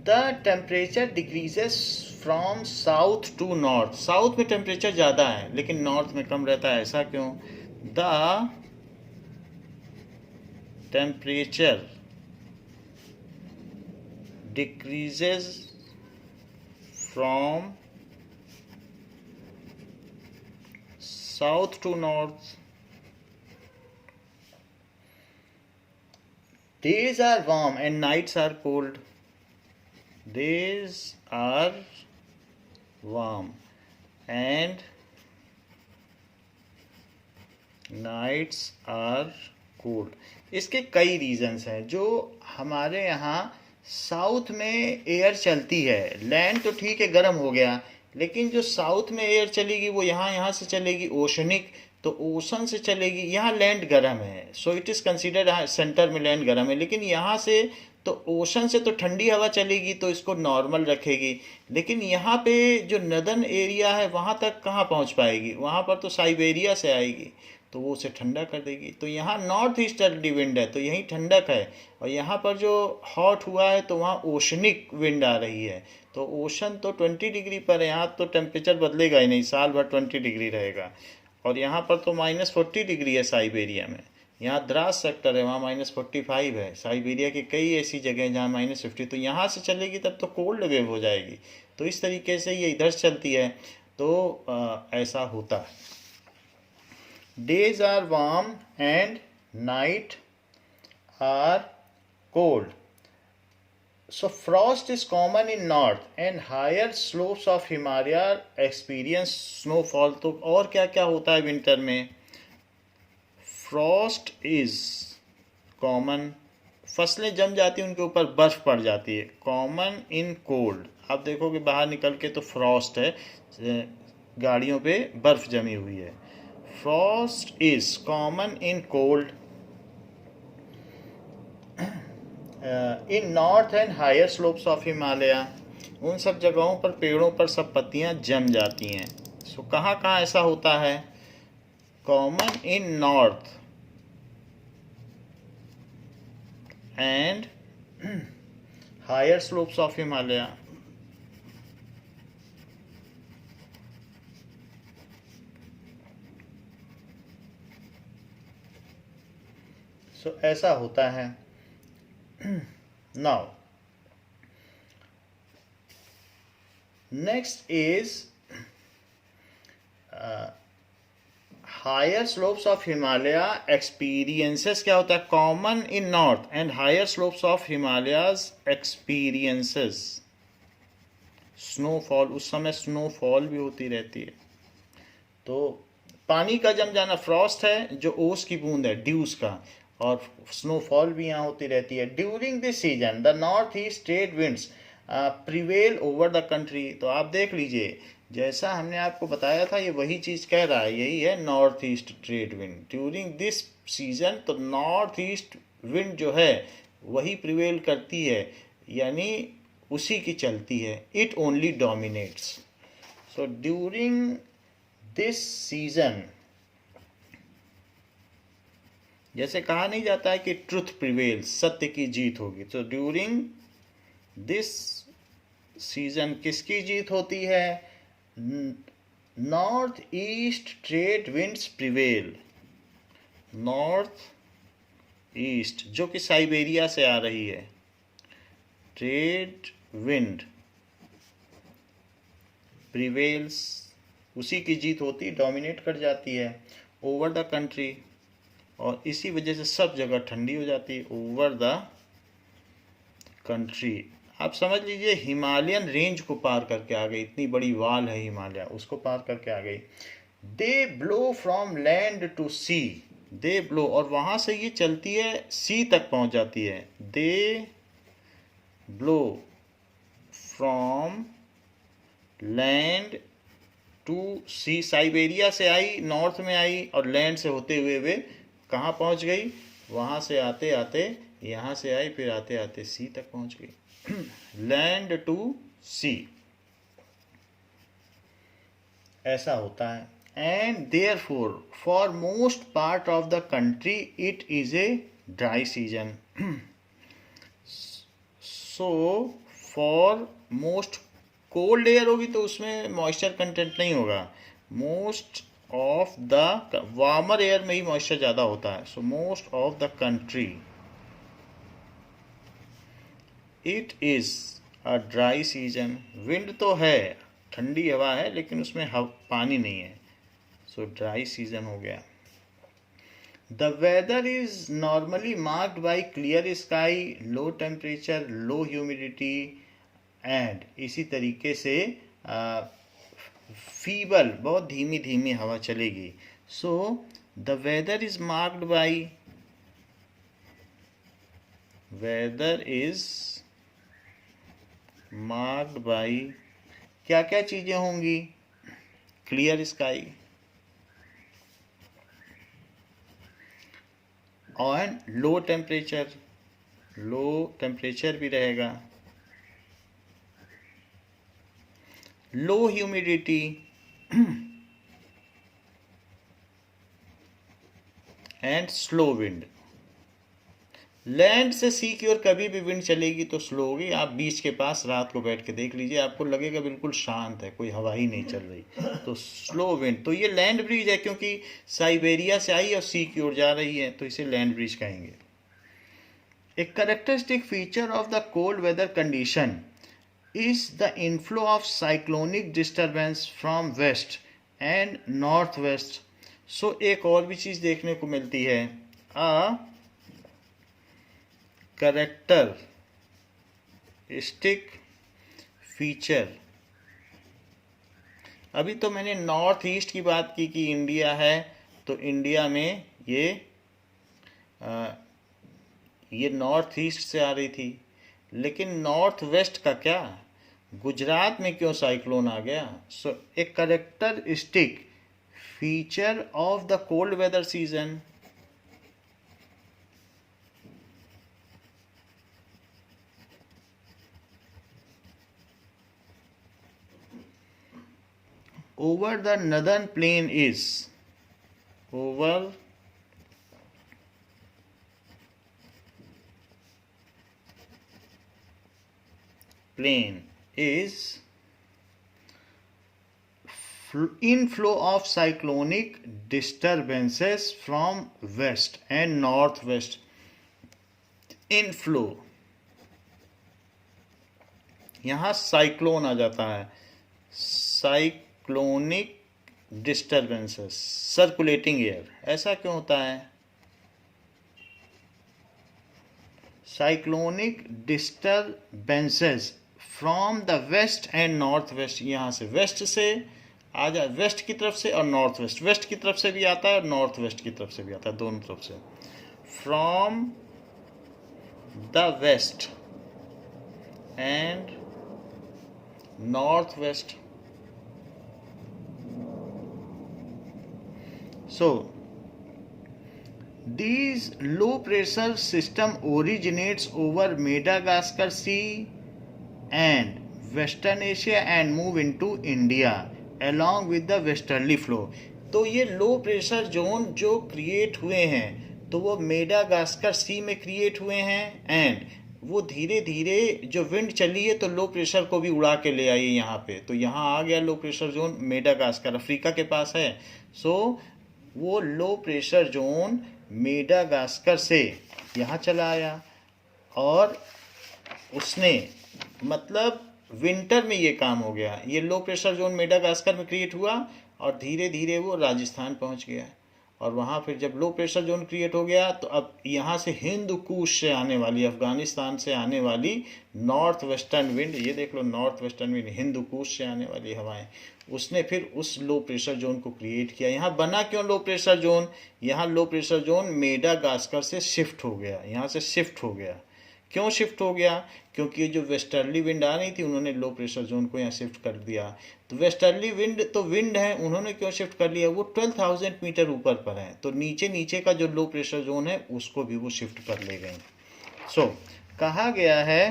The temperature decreases from south to north। South में temperature ज़्यादा है लेकिन north में कम रहता है, ऐसा क्यों? The temperature decreases from south to north। Days are warm and nights are cold। Days are warm and nights are cold. इसके कई रीजंस हैं। जो हमारे यहाँ साउथ में एयर चलती है, लैंड तो ठीक है गर्म हो गया, लेकिन जो साउथ में एयर चलेगी वो यहाँ से चलेगी ओशनिक, तो ओशन से चलेगी। यहाँ लैंड गर्म है, so it is considered centre में लैंड गर्म है, लेकिन यहाँ से तो ओशन से तो ठंडी हवा चलेगी तो इसको नॉर्मल रखेगी। लेकिन यहाँ पे जो नदर्न एरिया है वहाँ तक कहाँ पहुँच पाएगी, वहाँ पर तो साइबेरिया से आएगी, तो वो उसे ठंडा कर देगी। तो यहाँ नॉर्थ ईस्टर्ली विंड है तो यहीं ठंडक है, और यहाँ पर जो हॉट हुआ है तो वहाँ ओशनिक विंड आ रही है। तो ओशन तो 20 डिग्री पर है, यहाँ तो टेम्परेचर बदलेगा ही नहीं, साल भर 20 डिग्री रहेगा। और यहाँ पर तो -40 डिग्री है साइबेरिया में। यहाँ द्रास सेक्टर है, वहाँ -45 है। साइबेरिया की कई ऐसी जगह हैं जहाँ -50। तो यहाँ से चलेगी तब तो कोल्ड वेव हो जाएगी। तो इस तरीके से ये इधर चलती है, तो ऐसा होता है। Days are warm and night are cold. So frost is common in north and higher slopes of Himalaya experience snowfall। तो और क्या क्या होता है विंटर में? फ्रॉस्ट इज कॉमन, फसलें जम जाती हैं, उनके ऊपर बर्फ पड़ जाती है। कॉमन इन कोल्ड, आप देखोगे बाहर निकल के तो फ्रॉस्ट है, गाड़ियों पे बर्फ जमी हुई है। Frost is common in cold in north and higher slopes of Himalaya. उन सब जगहों पर पेड़ों पर सब पत्तियां जम जाती हैं। सो कहाँ कहाँ ऐसा होता है? Common in north and higher slopes of Himalaya. So ऐसा होता है। Now, next is higher slopes of Himalaya experiences। क्या होता है? Common in north and higher slopes of Himalayas experiences snowfall। उस समय स्नोफॉल भी होती रहती है। तो पानी का जम जाना फ्रॉस्ट है, जो ओस की बूंद है ड्यूस का, और स्नोफॉल भी यहाँ होती रहती है। During this season the north east trade winds prevail over the country. तो आप देख लीजिए, जैसा हमने आपको बताया था ये वही चीज़ कह रहा है, यही है north east trade wind. During this season तो नॉर्थ ईस्ट विंड जो है वही प्रिवेल करती है, यानी उसी की चलती है। It only dominates. So during this season, जैसे कहा नहीं जाता है कि ट्रुथ प्रिवेल्स, सत्य की जीत होगी, तो ड्यूरिंग दिस सीजन किसकी जीत होती है? North east trade winds prevail. North east जो कि साइबेरिया से आ रही है, ट्रेड विंड प्रिवेल्स, उसी की जीत होती, डोमिनेट कर जाती है ओवर द कंट्री, और इसी वजह से सब जगह ठंडी हो जाती है ओवर द कंट्री। आप समझ लीजिए हिमालयन रेंज को पार करके आ गई, इतनी बड़ी वाल है हिमालय, उसको पार करके आ गई। They blow from land to sea. They blow, और वहाँ से ये चलती है सी तक पहुँच जाती है। They blow from land to sea. Siberia से आई, नॉर्थ में आई, और लैंड से होते हुए वे कहाँ पहुँच गई? वहाँ से आते आते यहाँ से आई, फिर आते आते सी तक पहुँच गई। लैंड टू सी, ऐसा होता है। And therefore for most part of the country it is a dry season. So for most, cold air होगी तो उसमें मॉइस्चर कंटेंट नहीं होगा। Most of the warmer air में ही मॉइस्चर ज़्यादा होता है। So most of the country it is a dry season. Wind तो है, ठंडी हवा है, लेकिन उसमें पानी नहीं है, सो ड्राई सीजन हो गया। The weather is normally marked by clear sky, low temperature, low humidity and इसी तरीके से फीबल, बहुत धीमी धीमी हवा चलेगी। So the weather is marked by weather is marked by, क्या क्या चीजें होंगी? क्लियर स्काई और लो टेम्परेचर, लो टेम्परेचर भी रहेगा, लो humidity and slow wind. Land से सी की ओर कभी भी विंड चलेगी तो स्लो होगी। आप बीच के पास रात को बैठ के देख लीजिए, आपको लगेगा बिल्कुल शांत है, कोई हवा ही नहीं चल रही, तो स्लो विंड। तो ये लैंड ब्रीज है, क्योंकि साइबेरिया से आई और सी की ओर जा रही है, तो इसे लैंड ब्रीज कहेंगे। A characteristic feature of the cold weather condition is the inflow of cyclonic disturbance from west and northwest. So एक और भी चीज देखने को मिलती है, a characteristic feature। अभी तो मैंने नॉर्थ ईस्ट की बात की कि इंडिया है, तो इंडिया में ये नॉर्थ ईस्ट से आ रही थी, लेकिन नॉर्थ वेस्ट का क्या, गुजरात में क्यों साइक्लोन आ गया? So a characteristic feature of the cold weather season, over the northern plain is, over plain is inflow of cyclonic disturbances from west and northwest. inflow, यहाँ साइक्लोन आ जाता है, साइक्लोनिक डिस्टर्बेंसेस, सर्कुलेटिंग एयर। ऐसा क्यों होता है? Cyclonic disturbances from the west and north west, यहाँ से waste से आ जाए, वेस्ट की तरफ से और नॉर्थ वेस्ट, वेस्ट की तरफ से भी आता है और नॉर्थ वेस्ट की तरफ से भी आता है, दोनों तरफ से। From the west and north west. So these low pressure system originates over Madagascar Sea and Western Asia and move into India along with the westerly flow। तो ये लो प्रेशर जोन जो क्रिएट हुए हैं, तो वो मेडागास्कर सी में create हुए हैं, एंड वो धीरे धीरे जो विंड चली है तो लो प्रेशर को भी उड़ा के ले आई यहाँ पे, तो यहाँ आ गया लो प्रेशर जोन, मेडागास्कर अफ्रीका के पास है। सो वो लो प्रेशर जोन मेडागास्कर से यहाँ चला आया, और उसने मतलब विंटर में ये काम हो गया। ये लो प्रेशर जोन मेडागास्कर में क्रिएट हुआ और धीरे धीरे वो राजस्थान पहुँच गया, और वहाँ फिर जब लो प्रेशर जोन क्रिएट हो गया तो अब यहाँ से हिंद कुश से आने वाली, अफगानिस्तान से आने वाली नॉर्थ वेस्टर्न विंड, ये देख लो नॉर्थ वेस्टर्न विंड, हिंद कुश से आने वाली हवाएं, उसने फिर उस लो प्रेशर जोन को क्रिएट किया। यहाँ बना क्यों लो प्रेशर जोन? यहाँ लो प्रेशर जोन मेडागास्कर से शिफ्ट हो गया, यहाँ से शिफ्ट हो गया। क्यों शिफ्ट हो गया? क्योंकि जो वेस्टर्ली विंड आ रही थी उन्होंने लो प्रेशर जोन को यहाँ शिफ्ट कर दिया। तो वेस्टर्ली विंड तो विंड है, उन्होंने क्यों शिफ्ट कर लिया? वो 12,000 मीटर ऊपर पर है, तो नीचे नीचे का जो लो प्रेशर जोन है उसको भी वो शिफ्ट कर ले गए। सो कहा गया है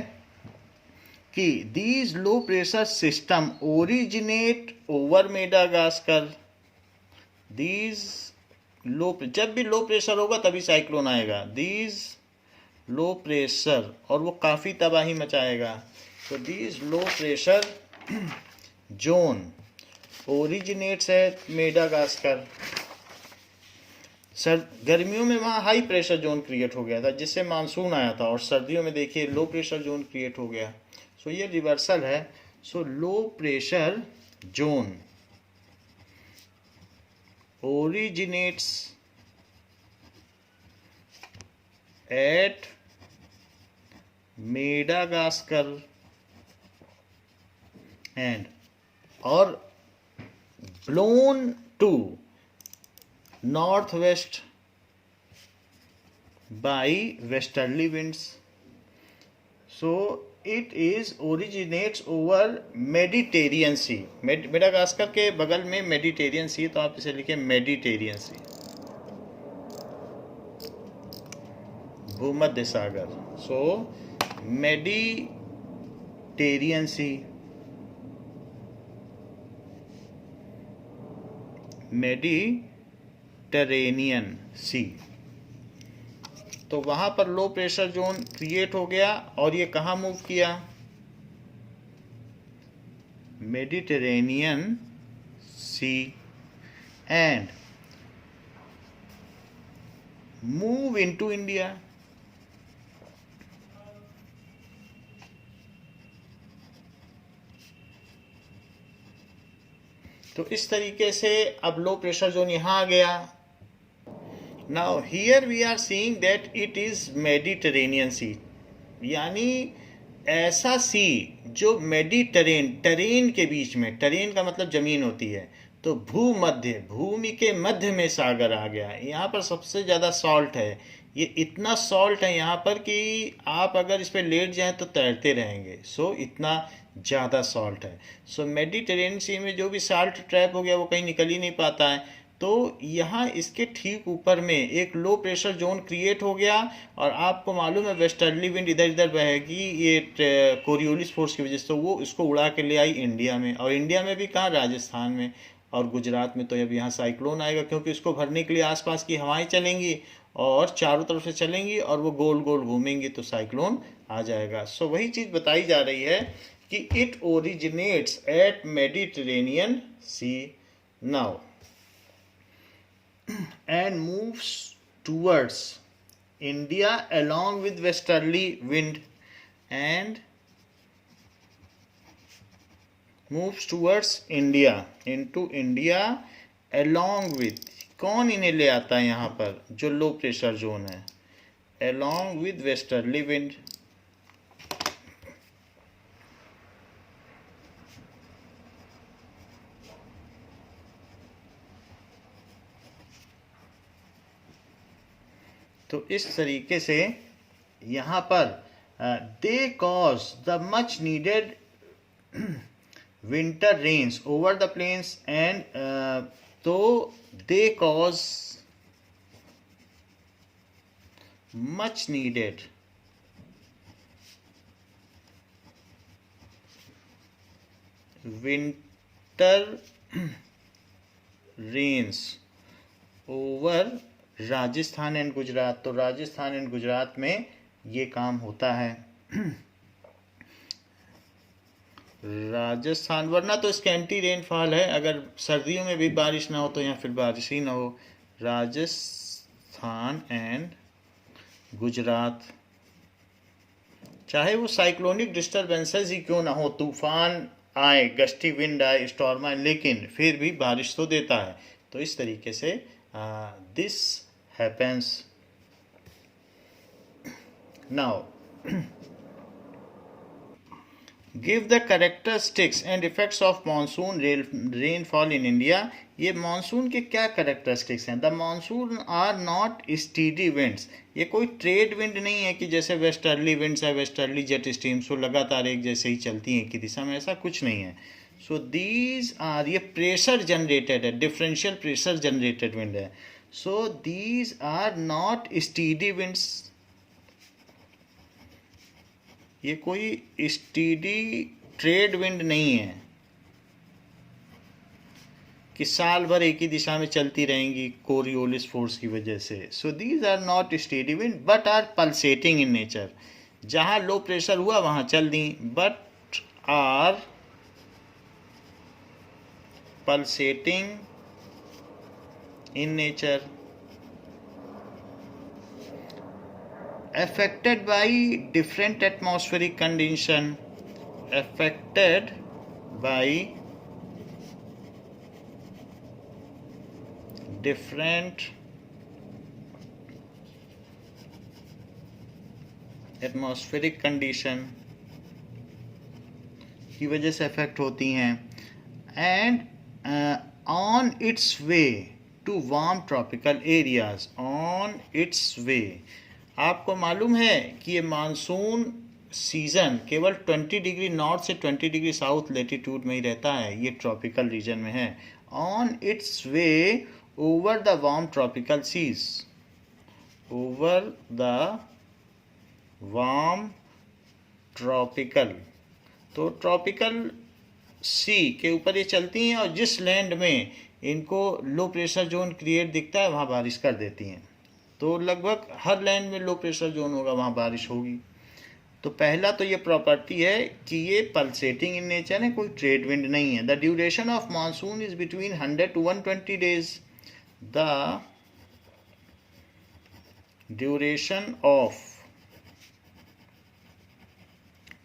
कि these low pressure system originate over Madagascar. These low, जब भी लो प्रेशर होगा तभी साइक्लोन आएगा। दीज लो प्रेशर, और वो काफ़ी तबाही मचाएगा। तो these low pressure zone originates at Madagascar. गर्मियों में वहाँ हाई प्रेशर जोन क्रिएट हो गया था जिससे मानसून आया था, और सर्दियों में देखिए लो प्रेशर जोन क्रिएट हो गया। सो ये रिवर्सल है। So low pressure zone originates at Madagascar and और blown to north west by westerly winds. So it is originates over Mediterranean sea. Madagascar के बगल में मेडिटेरियन सी, तो आप इसे लिखें मेडिटेरियन सी, भूमध्य सागर। सो मेडिटेरियन सी, मेडिटरेनियन सी। तो वहां पर लो प्रेशर जोन क्रिएट हो गया और ये कहाँ मूव किया? Mediterranean sea, and move into India. तो इस तरीके से अब लो प्रेशर जोन यहां आ गया। Now here we are seeing that it is Mediterranean sea, यानी ऐसा सी जो टेरेन के बीच में, टेरेन का मतलब जमीन होती है, तो भूमध्य, भूमि के मध्य में सागर आ गया। यहाँ पर सबसे ज़्यादा सॉल्ट है, ये इतना सॉल्ट है यहाँ पर कि आप अगर इस पर लेट जाएं तो तैरते रहेंगे। सो इतना ज़्यादा सॉल्ट है। सो मेडिटेरेनियन सी में जो भी सॉल्ट ट्रैप हो गया वो कहीं निकल ही नहीं पाता है। तो यहाँ इसके ठीक ऊपर में एक लो प्रेशर जोन क्रिएट हो गया, और आपको मालूम है वेस्टर्ली विंड इधर इधर बहेगी ये कोरियोलिस फोर्स की वजह से, तो वो इसको उड़ा के ले आई इंडिया में। और इंडिया में भी कहाँ? राजस्थान में और गुजरात में। तो अब यहाँ साइक्लोन आएगा, क्योंकि इसको भरने के लिए आसपास की हवाएं चलेंगी और चारों तरफ से चलेंगी और वो गोल गोल घूमेंगी, तो साइक्लोन आ जाएगा। सो वही चीज़ बताई जा रही है कि it originates at Mediterranean sea now and moves towards India along with westerly wind, and moves towards India, into India along with, कौन इन्हें ले आता है यहाँ पर? जो लो प्रेशर जोन है, along with westerly wind। तो इस तरीके से यहाँ पर they cause the much needed winter rains over the plains, and तो they cause much needed winter rains over Rajasthan and Gujarat. तो राजस्थान एंड गुजरात में ये काम होता है। राजस्थान, वरना तो स्कैंटी रेनफॉल है, अगर सर्दियों में भी बारिश ना हो तो यहाँ फिर बारिश ही ना हो। राजस्थान एंड गुजरात, चाहे वो साइक्लोनिक डिस्टर्बेंसेस ही क्यों ना हो, तूफान आए, गस्टी विंड आए, स्टॉर्म आए, लेकिन फिर भी बारिश तो देता है। तो इस तरीके से this happens. Now give the characteristics and effects of monsoon rainfall in India। ये मानसून के क्या कैरेक्टरिस्टिक्स हैं? The monsoon are not steady winds, ये कोई ट्रेड विंड नहीं है कि जैसे वेस्टर्ली विंड्स है, वेस्टर्ली जेट स्ट्रीम्स वो लगातार एक जैसे ही चलती हैं एक ही दिशा में, ऐसा कुछ नहीं है। सो दीज आर, ये प्रेशर जनरेटेड है, डिफरेंशियल प्रेशर जनरेटेड विंड है। So these are not steady winds, ये कोई स्टीडी ट्रेड विंड नहीं है कि साल भर एक ही दिशा में चलती रहेंगी कोरियोलिस फोर्स की वजह से। So these are not steady wind but are pulsating in nature. जहाँ लो प्रेशर हुआ वहाँ चल दी, but are pulsating in nature, affected by different atmospheric condition, affected by different atmospheric condition की वजह से अफेक्ट होती हैं, and on its way to warm tropical areas, on its way. आपको मालूम है कि ये मानसून सीजन केवल 20 डिग्री नॉर्थ से 20 डिग्री साउथ लेटीट्यूड में ही रहता है, ये ट्रॉपिकल रीजन में है। On its way over the warm tropical seas, over the warm tropical, तो ट्रॉपिकल सी के ऊपर ये चलती हैं, और जिस लैंड में इनको लो प्रेशर जोन क्रिएट दिखता है वहाँ बारिश कर देती हैं। तो लगभग हर लैंड में लो प्रेशर जोन होगा, वहाँ बारिश होगी। तो पहला तो ये प्रॉपर्टी है कि ये पल्सेटिंग इन नेचर है, कोई ट्रेड विंड नहीं है। The duration of monsoon is between 100 to 120 days. The duration of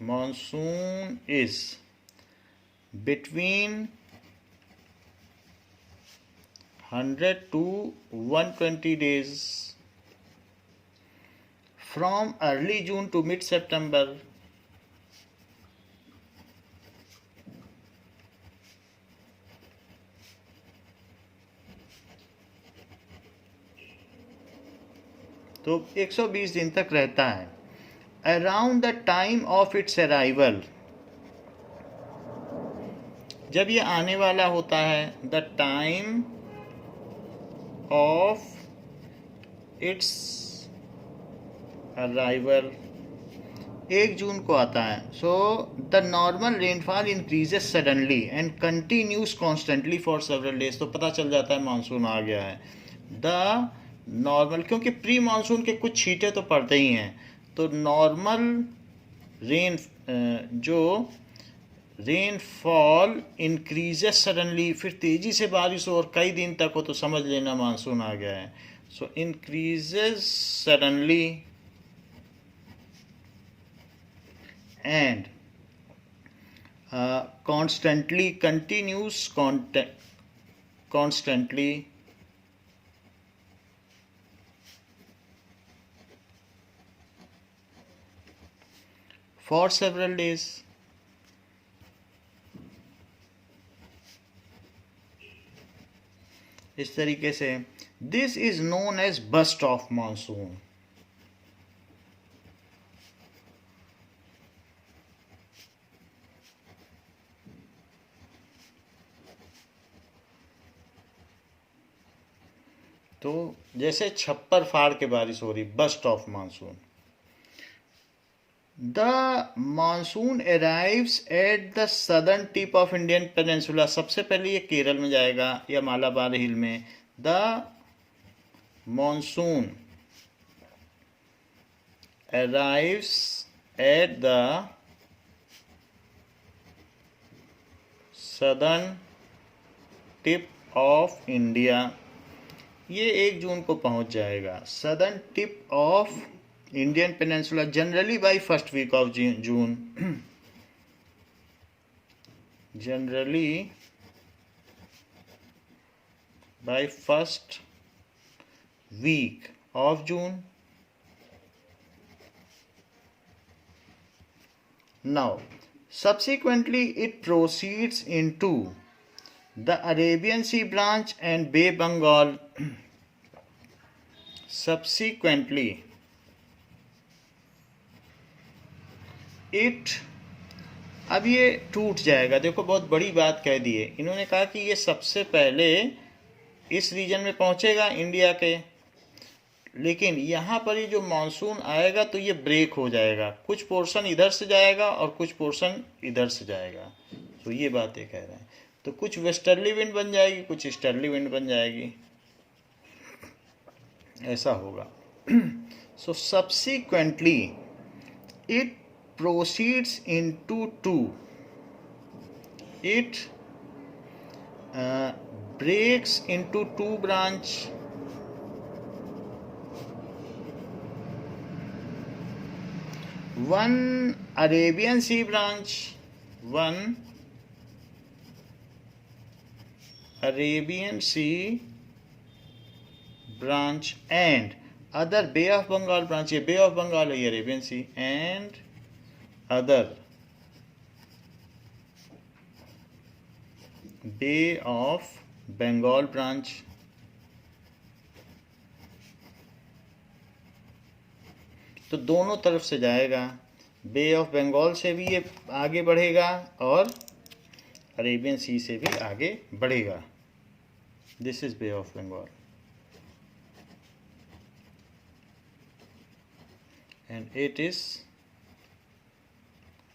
monsoon is between 100 to 120 days from early June to mid September। तो 120 दिन तक रहता है। Around the time of its arrival, जब ये आने वाला होता है, the time of its arrival 1 जून को आता है। So the normal rainfall increases suddenly and continuous constantly for several days. तो पता चल जाता है मानसून आ गया है। द नॉर्मल, क्योंकि प्री मानसून के कुछ छींटे तो पड़ते ही हैं, तो नॉर्मल रेन जो रेनफॉल इंक्रीजेस सडनली, फिर तेजी से बारिश हो और कई दिन तक हो, तो समझ लेना मानसून आ गया है। So increases suddenly and constantly continues constantly for several days। इस तरीके से this is known as burst of monsoon. तो जैसे छप्पर फाड़ के बारिश हो रही, burst of monsoon. The monsoon arrives at the southern tip of Indian peninsula. सबसे पहले ये केरल में जाएगा या मालाबार हिल में। The monsoon arrives at the southern tip of India, ये 1 जून को पहुंच जाएगा। Southern tip of Indian peninsula generally by first week of June, generally by first week of June. Now subsequently it proceeds into the Arabian Sea branch and Bay Bengal। subsequently it, अब ये टूट जाएगा। देखो बहुत बड़ी बात कह दी है इन्होंने, कहा कि ये सबसे पहले इस रीजन में पहुंचेगा इंडिया के, लेकिन यहाँ पर ये जो मानसून आएगा तो ये ब्रेक हो जाएगा, कुछ पोर्शन इधर से जाएगा और कुछ पोर्शन इधर से जाएगा। तो ये बात ये कह रहे हैं। तो कुछ वेस्टर्ली विंड बन जाएगी, कुछ ईस्टर्ली विंड बन जाएगी, ऐसा होगा। So subsequently it proceeds into two, it breaks into 2 branch, one Arabian Sea branch, one Arabian Sea branch and other Bay of Bengal branch। ये Bay of Bengal है, ये Arabian Sea, and other Bay of Bengal branch। तो दोनों तरफ से जाएगा। बे of Bengal से भी ये आगे बढ़ेगा और अरेबियन सी से भी आगे बढ़ेगा। This is Bay of Bengal and it is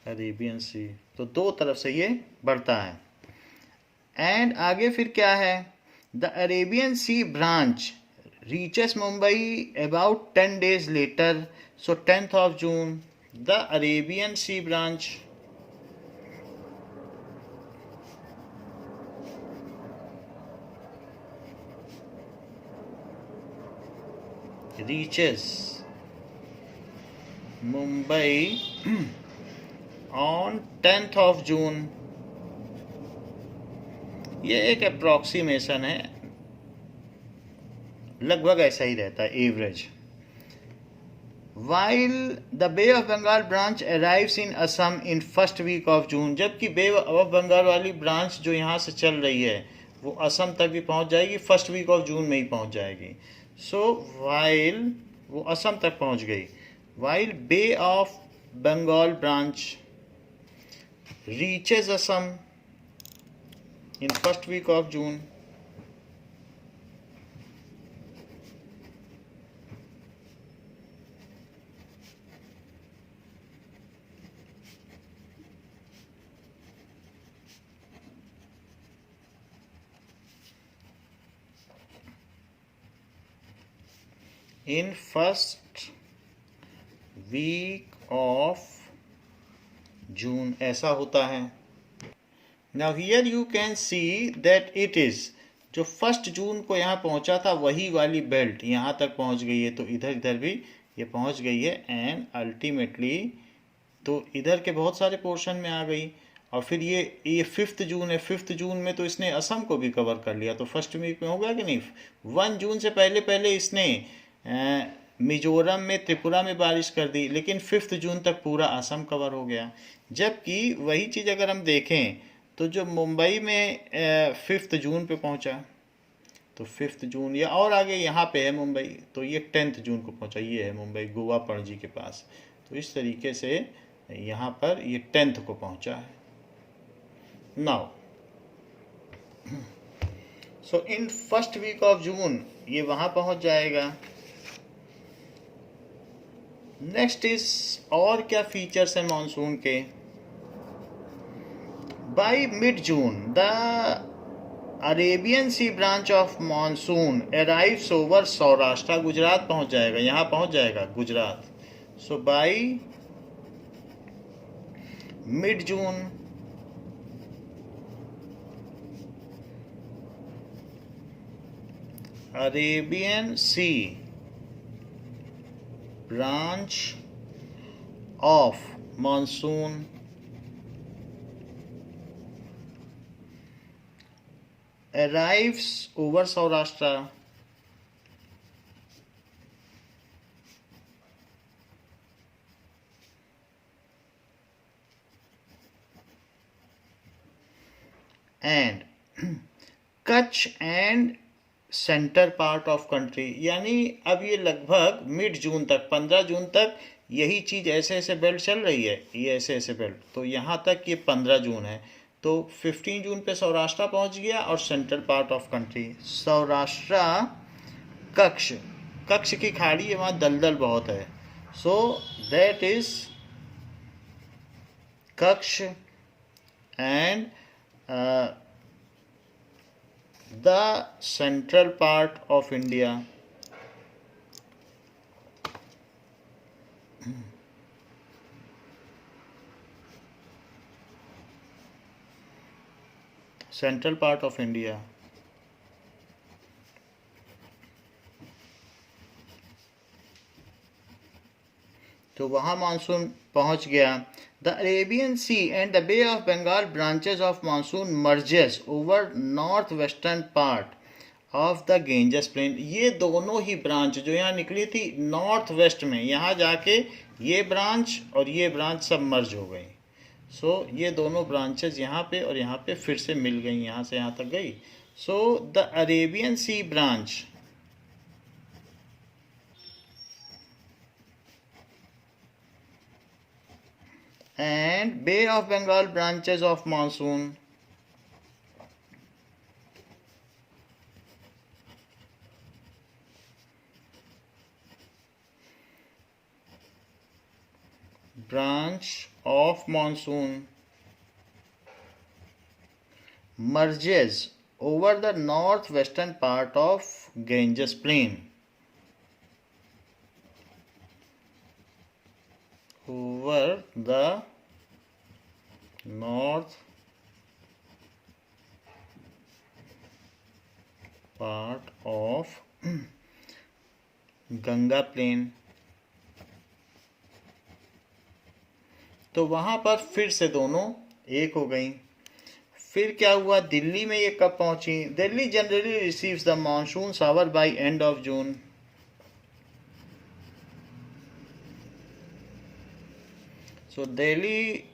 Arabian Sea. तो दो तरफ से ये बढ़ता है। एंड आगे फिर क्या है, the Arabian C branch reaches Mumbai about 10 days later, so 10th of June, the Arabian Sea branch reaches Mumbai on 10th of June। ये एक अप्रॉक्सीमेशन है, लगभग ऐसा ही रहता है, average. While the Bay of Bengal branch arrives in Assam in first week of June, जबकि Bay of Bengal वाली ब्रांच जो यहाँ से चल रही है वो असम तक भी पहुँच जाएगी, फर्स्ट वीक ऑफ जून में ही पहुँच जाएगी। सो वाइल वो असम तक पहुँच गई, while Bay of Bengal branch reaches Assam in first week of June, in first week of June, ऐसा होता है। Now here you can see that it is, जो फर्स्ट जून को यहाँ पहुँचा था वही वाली बेल्ट यहाँ तक पहुँच गई है, तो इधर इधर भी ये पहुँच गई है एंड अल्टीमेटली तो इधर के बहुत सारे पोर्शन में आ गई। और फिर ये 5 जून है, 5 जून में तो इसने असम को भी कवर कर लिया, तो फर्स्ट वीक में हो गया कि नहीं। 1 जून से पहले पहले इसने मिजोरम में, त्रिपुरा में बारिश कर दी, लेकिन 5 जून तक पूरा असम कवर हो गया। जबकि वही चीज़ अगर हम देखें तो जो मुंबई में 5 जून पे पहुंचा, तो 5 जून या और आगे यहाँ पे है मुंबई, तो ये 10 जून को पहुंचा, ये है मुंबई गोवा पणजी के पास। तो इस तरीके से यहाँ पर ये 10 को पहुंचा है। Now so in first week of June ये वहाँ पहुंच जाएगा। नेक्स्ट इज, और क्या फीचर्स हैं मानसून के। By mid June the Arabian C branch of monsoon arrives over Saurashtra, Gujarat पहुंच जाएगा, यहाँ पहुंच जाएगा Gujarat. So by mid June Arabian Sea branch of monsoon arrives over Saurashtra and Kutch and centre part of country, यानी अब ये लगभग मिड जून तक, 15 जून तक यही चीज़ ऐसे ऐसे बेल्ट चल रही है, ये ऐसे ऐसे बेल्ट, तो यहाँ तक ये 15 जून है। तो 15 जून पे सौराष्ट्र पहुँच गया और central part of country Saurashtra, Kutch, Kutch की खाड़ी है, वहाँ दलदल बहुत है। So that is Kutch and the central part of India, central part of India, तो वहाँ मानसून पहुँच गया। The Arabian Sea and the Bay of Bengal branches of monsoon merges over north western part of the Ganges plain, ये दोनों ही branch जो यहाँ निकली थी नॉर्थ वेस्ट में, यहाँ जाके ये ब्रांच और ये ब्रांच सब मर्ज हो गई। सो ये दोनों ब्रांचेस यहाँ पे और यहाँ पे फिर से मिल गई, यहाँ से यहाँ तक गई। So the Arabian C branch and Bay of Bengal branches of monsoon. Branch of monsoon merges over the northwestern part of Ganges Plain. Over the north part of Ganga plain. तो वहां पर फिर से दोनों एक हो गई. फिर क्या हुआ, दिल्ली में ये कब पहुंची? Delhi generally receives the monsoon shower by end of June. So Delhi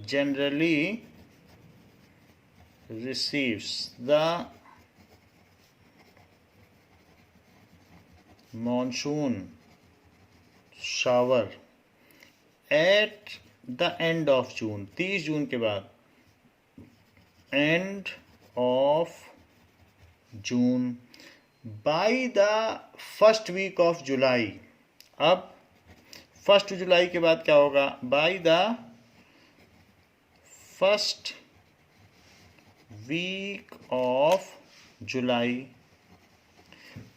generally receives the monsoon shower at the end of June, 30 जून के बाद, end of June, by the first week of July. अब 1 जुलाई के बाद क्या होगा? By the first week of July.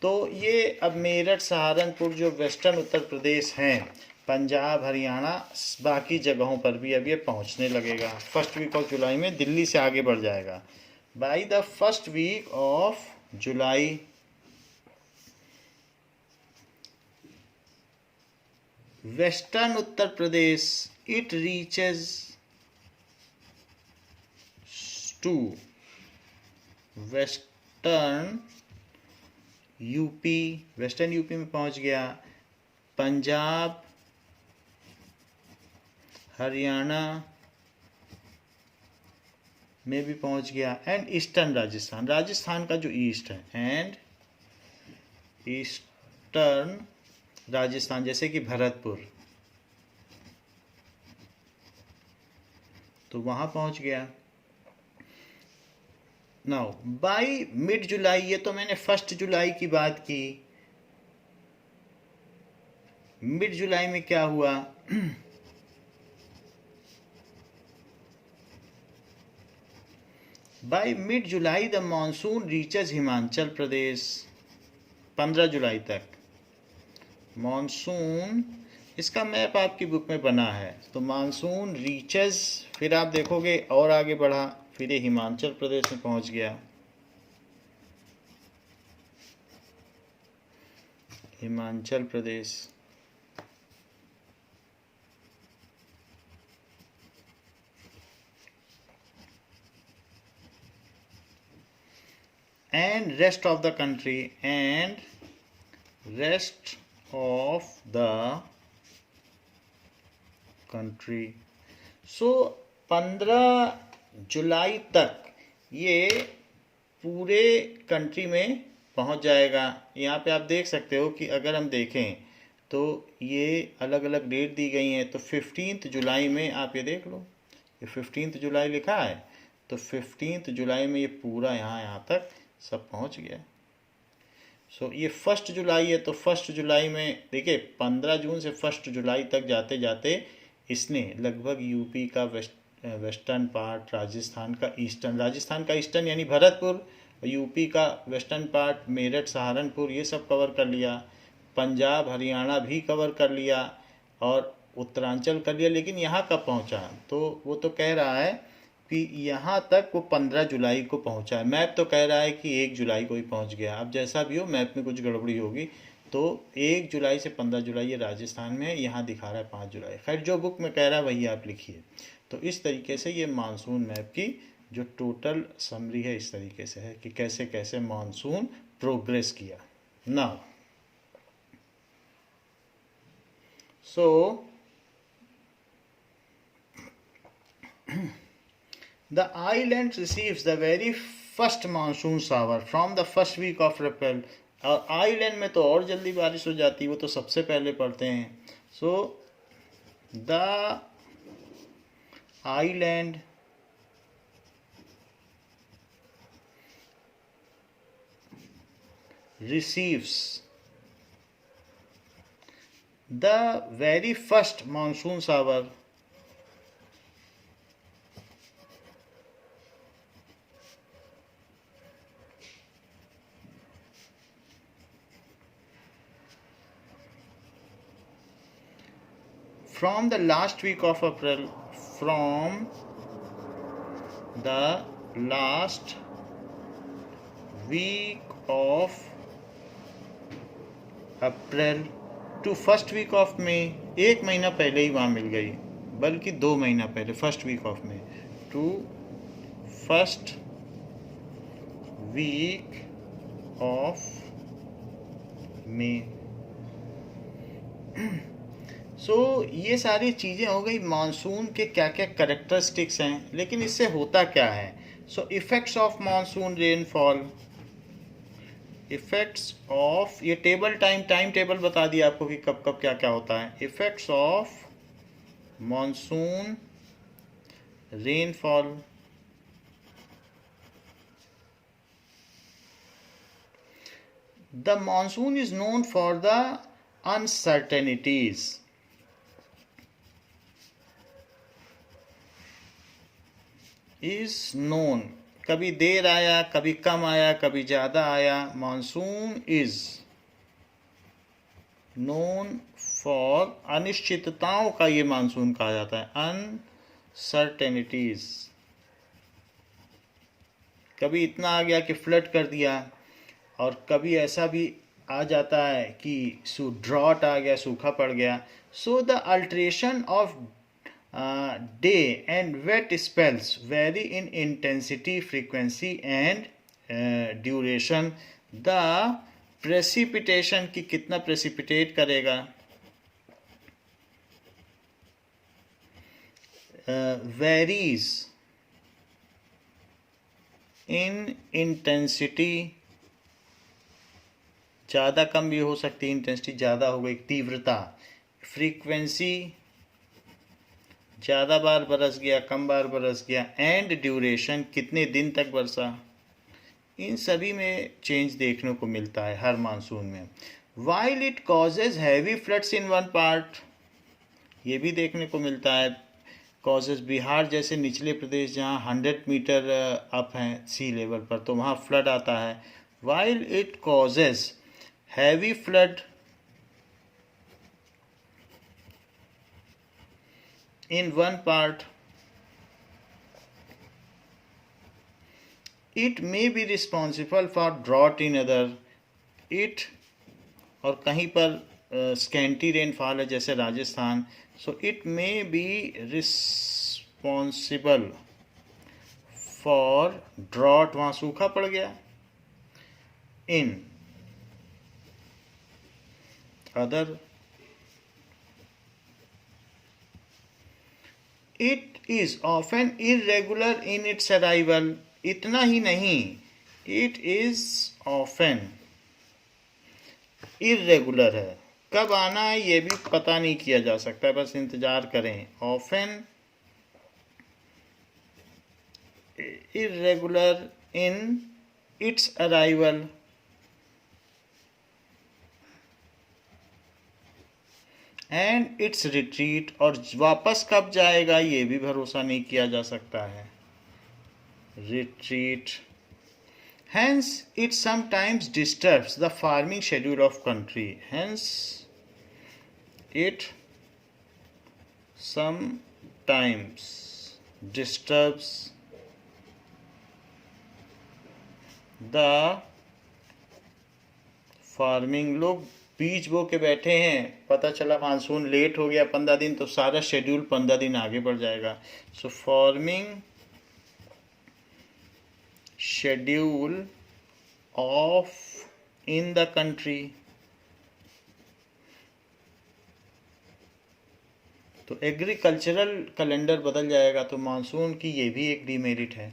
तो ये अब मेरठ, सहारनपुर जो वेस्टर्न उत्तर प्रदेश हैं, पंजाब, हरियाणा, बाकी जगहों पर भी अब ये पहुंचने लगेगा. फर्स्ट वीक ऑफ जुलाई में दिल्ली से आगे बढ़ जाएगा. By the first week of July western Uttar Pradesh it reaches to western UP. Western UP में पहुंच गया. पंजाब, हरियाणा में भी पहुंच गया. एंड ईस्टर्न राजस्थान, राजस्थान का जो ईस्ट है, एंड ईस्टर्न राजस्थान, जैसे कि भरतपुर, तो वहां पहुंच गया. नाउ बाय मिड जुलाई, ये तो मैंने 1 जुलाई की बात की. मिड जुलाई में क्या हुआ? By mid July the monsoon reaches Himachal Pradesh. 15 जुलाई तक मानसून, इसका मैप आपकी बुक में बना है. तो मानसून रीचेज, फिर आप देखोगे और आगे बढ़ा, फिर ये हिमाचल प्रदेश में पहुंच गया. Himachal Pradesh, and rest of the country, and rest of the country. So 15 जुलाई तक ये पूरे कंट्री में पहुंच जाएगा. यहाँ पे आप देख सकते हो कि अगर हम देखें तो ये अलग अलग डेट दी गई हैं. तो 15 जुलाई में आप ये देख लो, ये 15 जुलाई लिखा है. तो 15 जुलाई में ये पूरा यहाँ तक सब पहुंच गया. सो ये 1 जुलाई है. तो 1 जुलाई में देखिए 15 जून से 1 जुलाई तक जाते जाते इसने लगभग यूपी का वेस्टर्न पार्ट, राजस्थान का ईस्टर्न यानी भरतपुर, यूपी का वेस्टर्न पार्ट मेरठ, सहारनपुर, ये सब कवर कर लिया. पंजाब, हरियाणा भी कवर कर लिया और उत्तरांचल कर लिया. लेकिन यहाँ कब पहुँचा? तो वो तो कह रहा है कि यहाँ तक वो 15 जुलाई को पहुँचा है. मैप तो कह रहा है कि 1 जुलाई को ही पहुँच गया. अब जैसा भी हो, मैप में कुछ गड़बड़ी होगी. तो 1 जुलाई से 15 जुलाई ये राजस्थान में है, यहाँ दिखा रहा है 5 जुलाई. खैर जो बुक में कह रहा है वही आप लिखिए. तो इस तरीके से ये मानसून मैप की जो टोटल समरी है इस तरीके से है कि कैसे कैसे मानसून प्रोग्रेस किया. Now so the island receives the very first monsoon shower from the first week of April. और आइलैंड में तो और जल्दी बारिश हो जाती है, वो तो सबसे पहले पड़ते हैं. So the island receives the very first monsoon shower from the last week of April. From the last week of April to first week of May, एक महीना पहले ही वहाँ मिल गई, बल्कि 2 महीना पहले, first week of May to first week of May. So ये सारी चीज़ें हो गई मानसून के क्या क्या करेक्टरिस्टिक्स हैं, लेकिन इससे होता क्या है। So effects of monsoon rainfall, effects of, ये टाइम टेबल बता दिया आपको कि कब कब क्या क्या होता है। Effects of monsoon rainfall, the monsoon is known for the uncertainties, is known, कभी देर आया, कभी कम आया, कभी ज़्यादा आया। मानसून इज नोन फॉर, अनिश्चितताओं का ये मानसून कहा जाता है, अनसर्टेनिटीज। कभी इतना आ गया कि फ्लड कर दिया, और कभी ऐसा भी आ जाता है कि ड्रॉट आ गया, सूखा पड़ गया। So the alteration of day and wet spells vary in intensity, frequency and duration. The precipitation की कितना precipitate करेगा, varies in intensity, ज़्यादा कम भी हो सकती है, इंटेंसिटी ज़्यादा हो गई, तीव्रता। फ्रीक्वेंसी, ज़्यादा बार बरस गया, कम बार बरस गया। एंड ड्यूरेशन, कितने दिन तक बरसा। इन सभी में चेंज देखने को मिलता है हर मानसून में। While it causes heavy floods in one part, ये भी देखने को मिलता है। कॉजेज, बिहार जैसे निचले प्रदेश जहाँ 100 मीटर अप हैं सी लेवल पर, तो वहाँ फ्लड आता है। While it causes heavy flood in one part, it may be responsible for drought in other. It, और कहीं पर स्कैंटी रेनफॉल है जैसे Rajasthan, so it may be responsible for drought, वहाँ सूखा पड़ गया। In other, it is often irregular in its arrival, इतना ही नहीं, इट इज ऑफन इरेगुलर है, कब आना है ये भी पता नहीं किया जा सकता, बस इंतजार करें। Often irregular in its arrival, and it's retreat, और वापस कब जाएगा ये भी भरोसा नहीं किया जा सकता है। Retreat, hence it sometimes disturbs the farming schedule of country, hence it sometimes disturbs the farming, लोग बीज बो के बैठे हैं, पता चला मानसून लेट हो गया 15 दिन, तो सारा शेड्यूल 15 दिन आगे बढ़ जाएगा। So farming schedule of in the country, तो एग्रीकल्चरल कैलेंडर बदल जाएगा, तो मानसून की ये भी एक डिमेरिट है।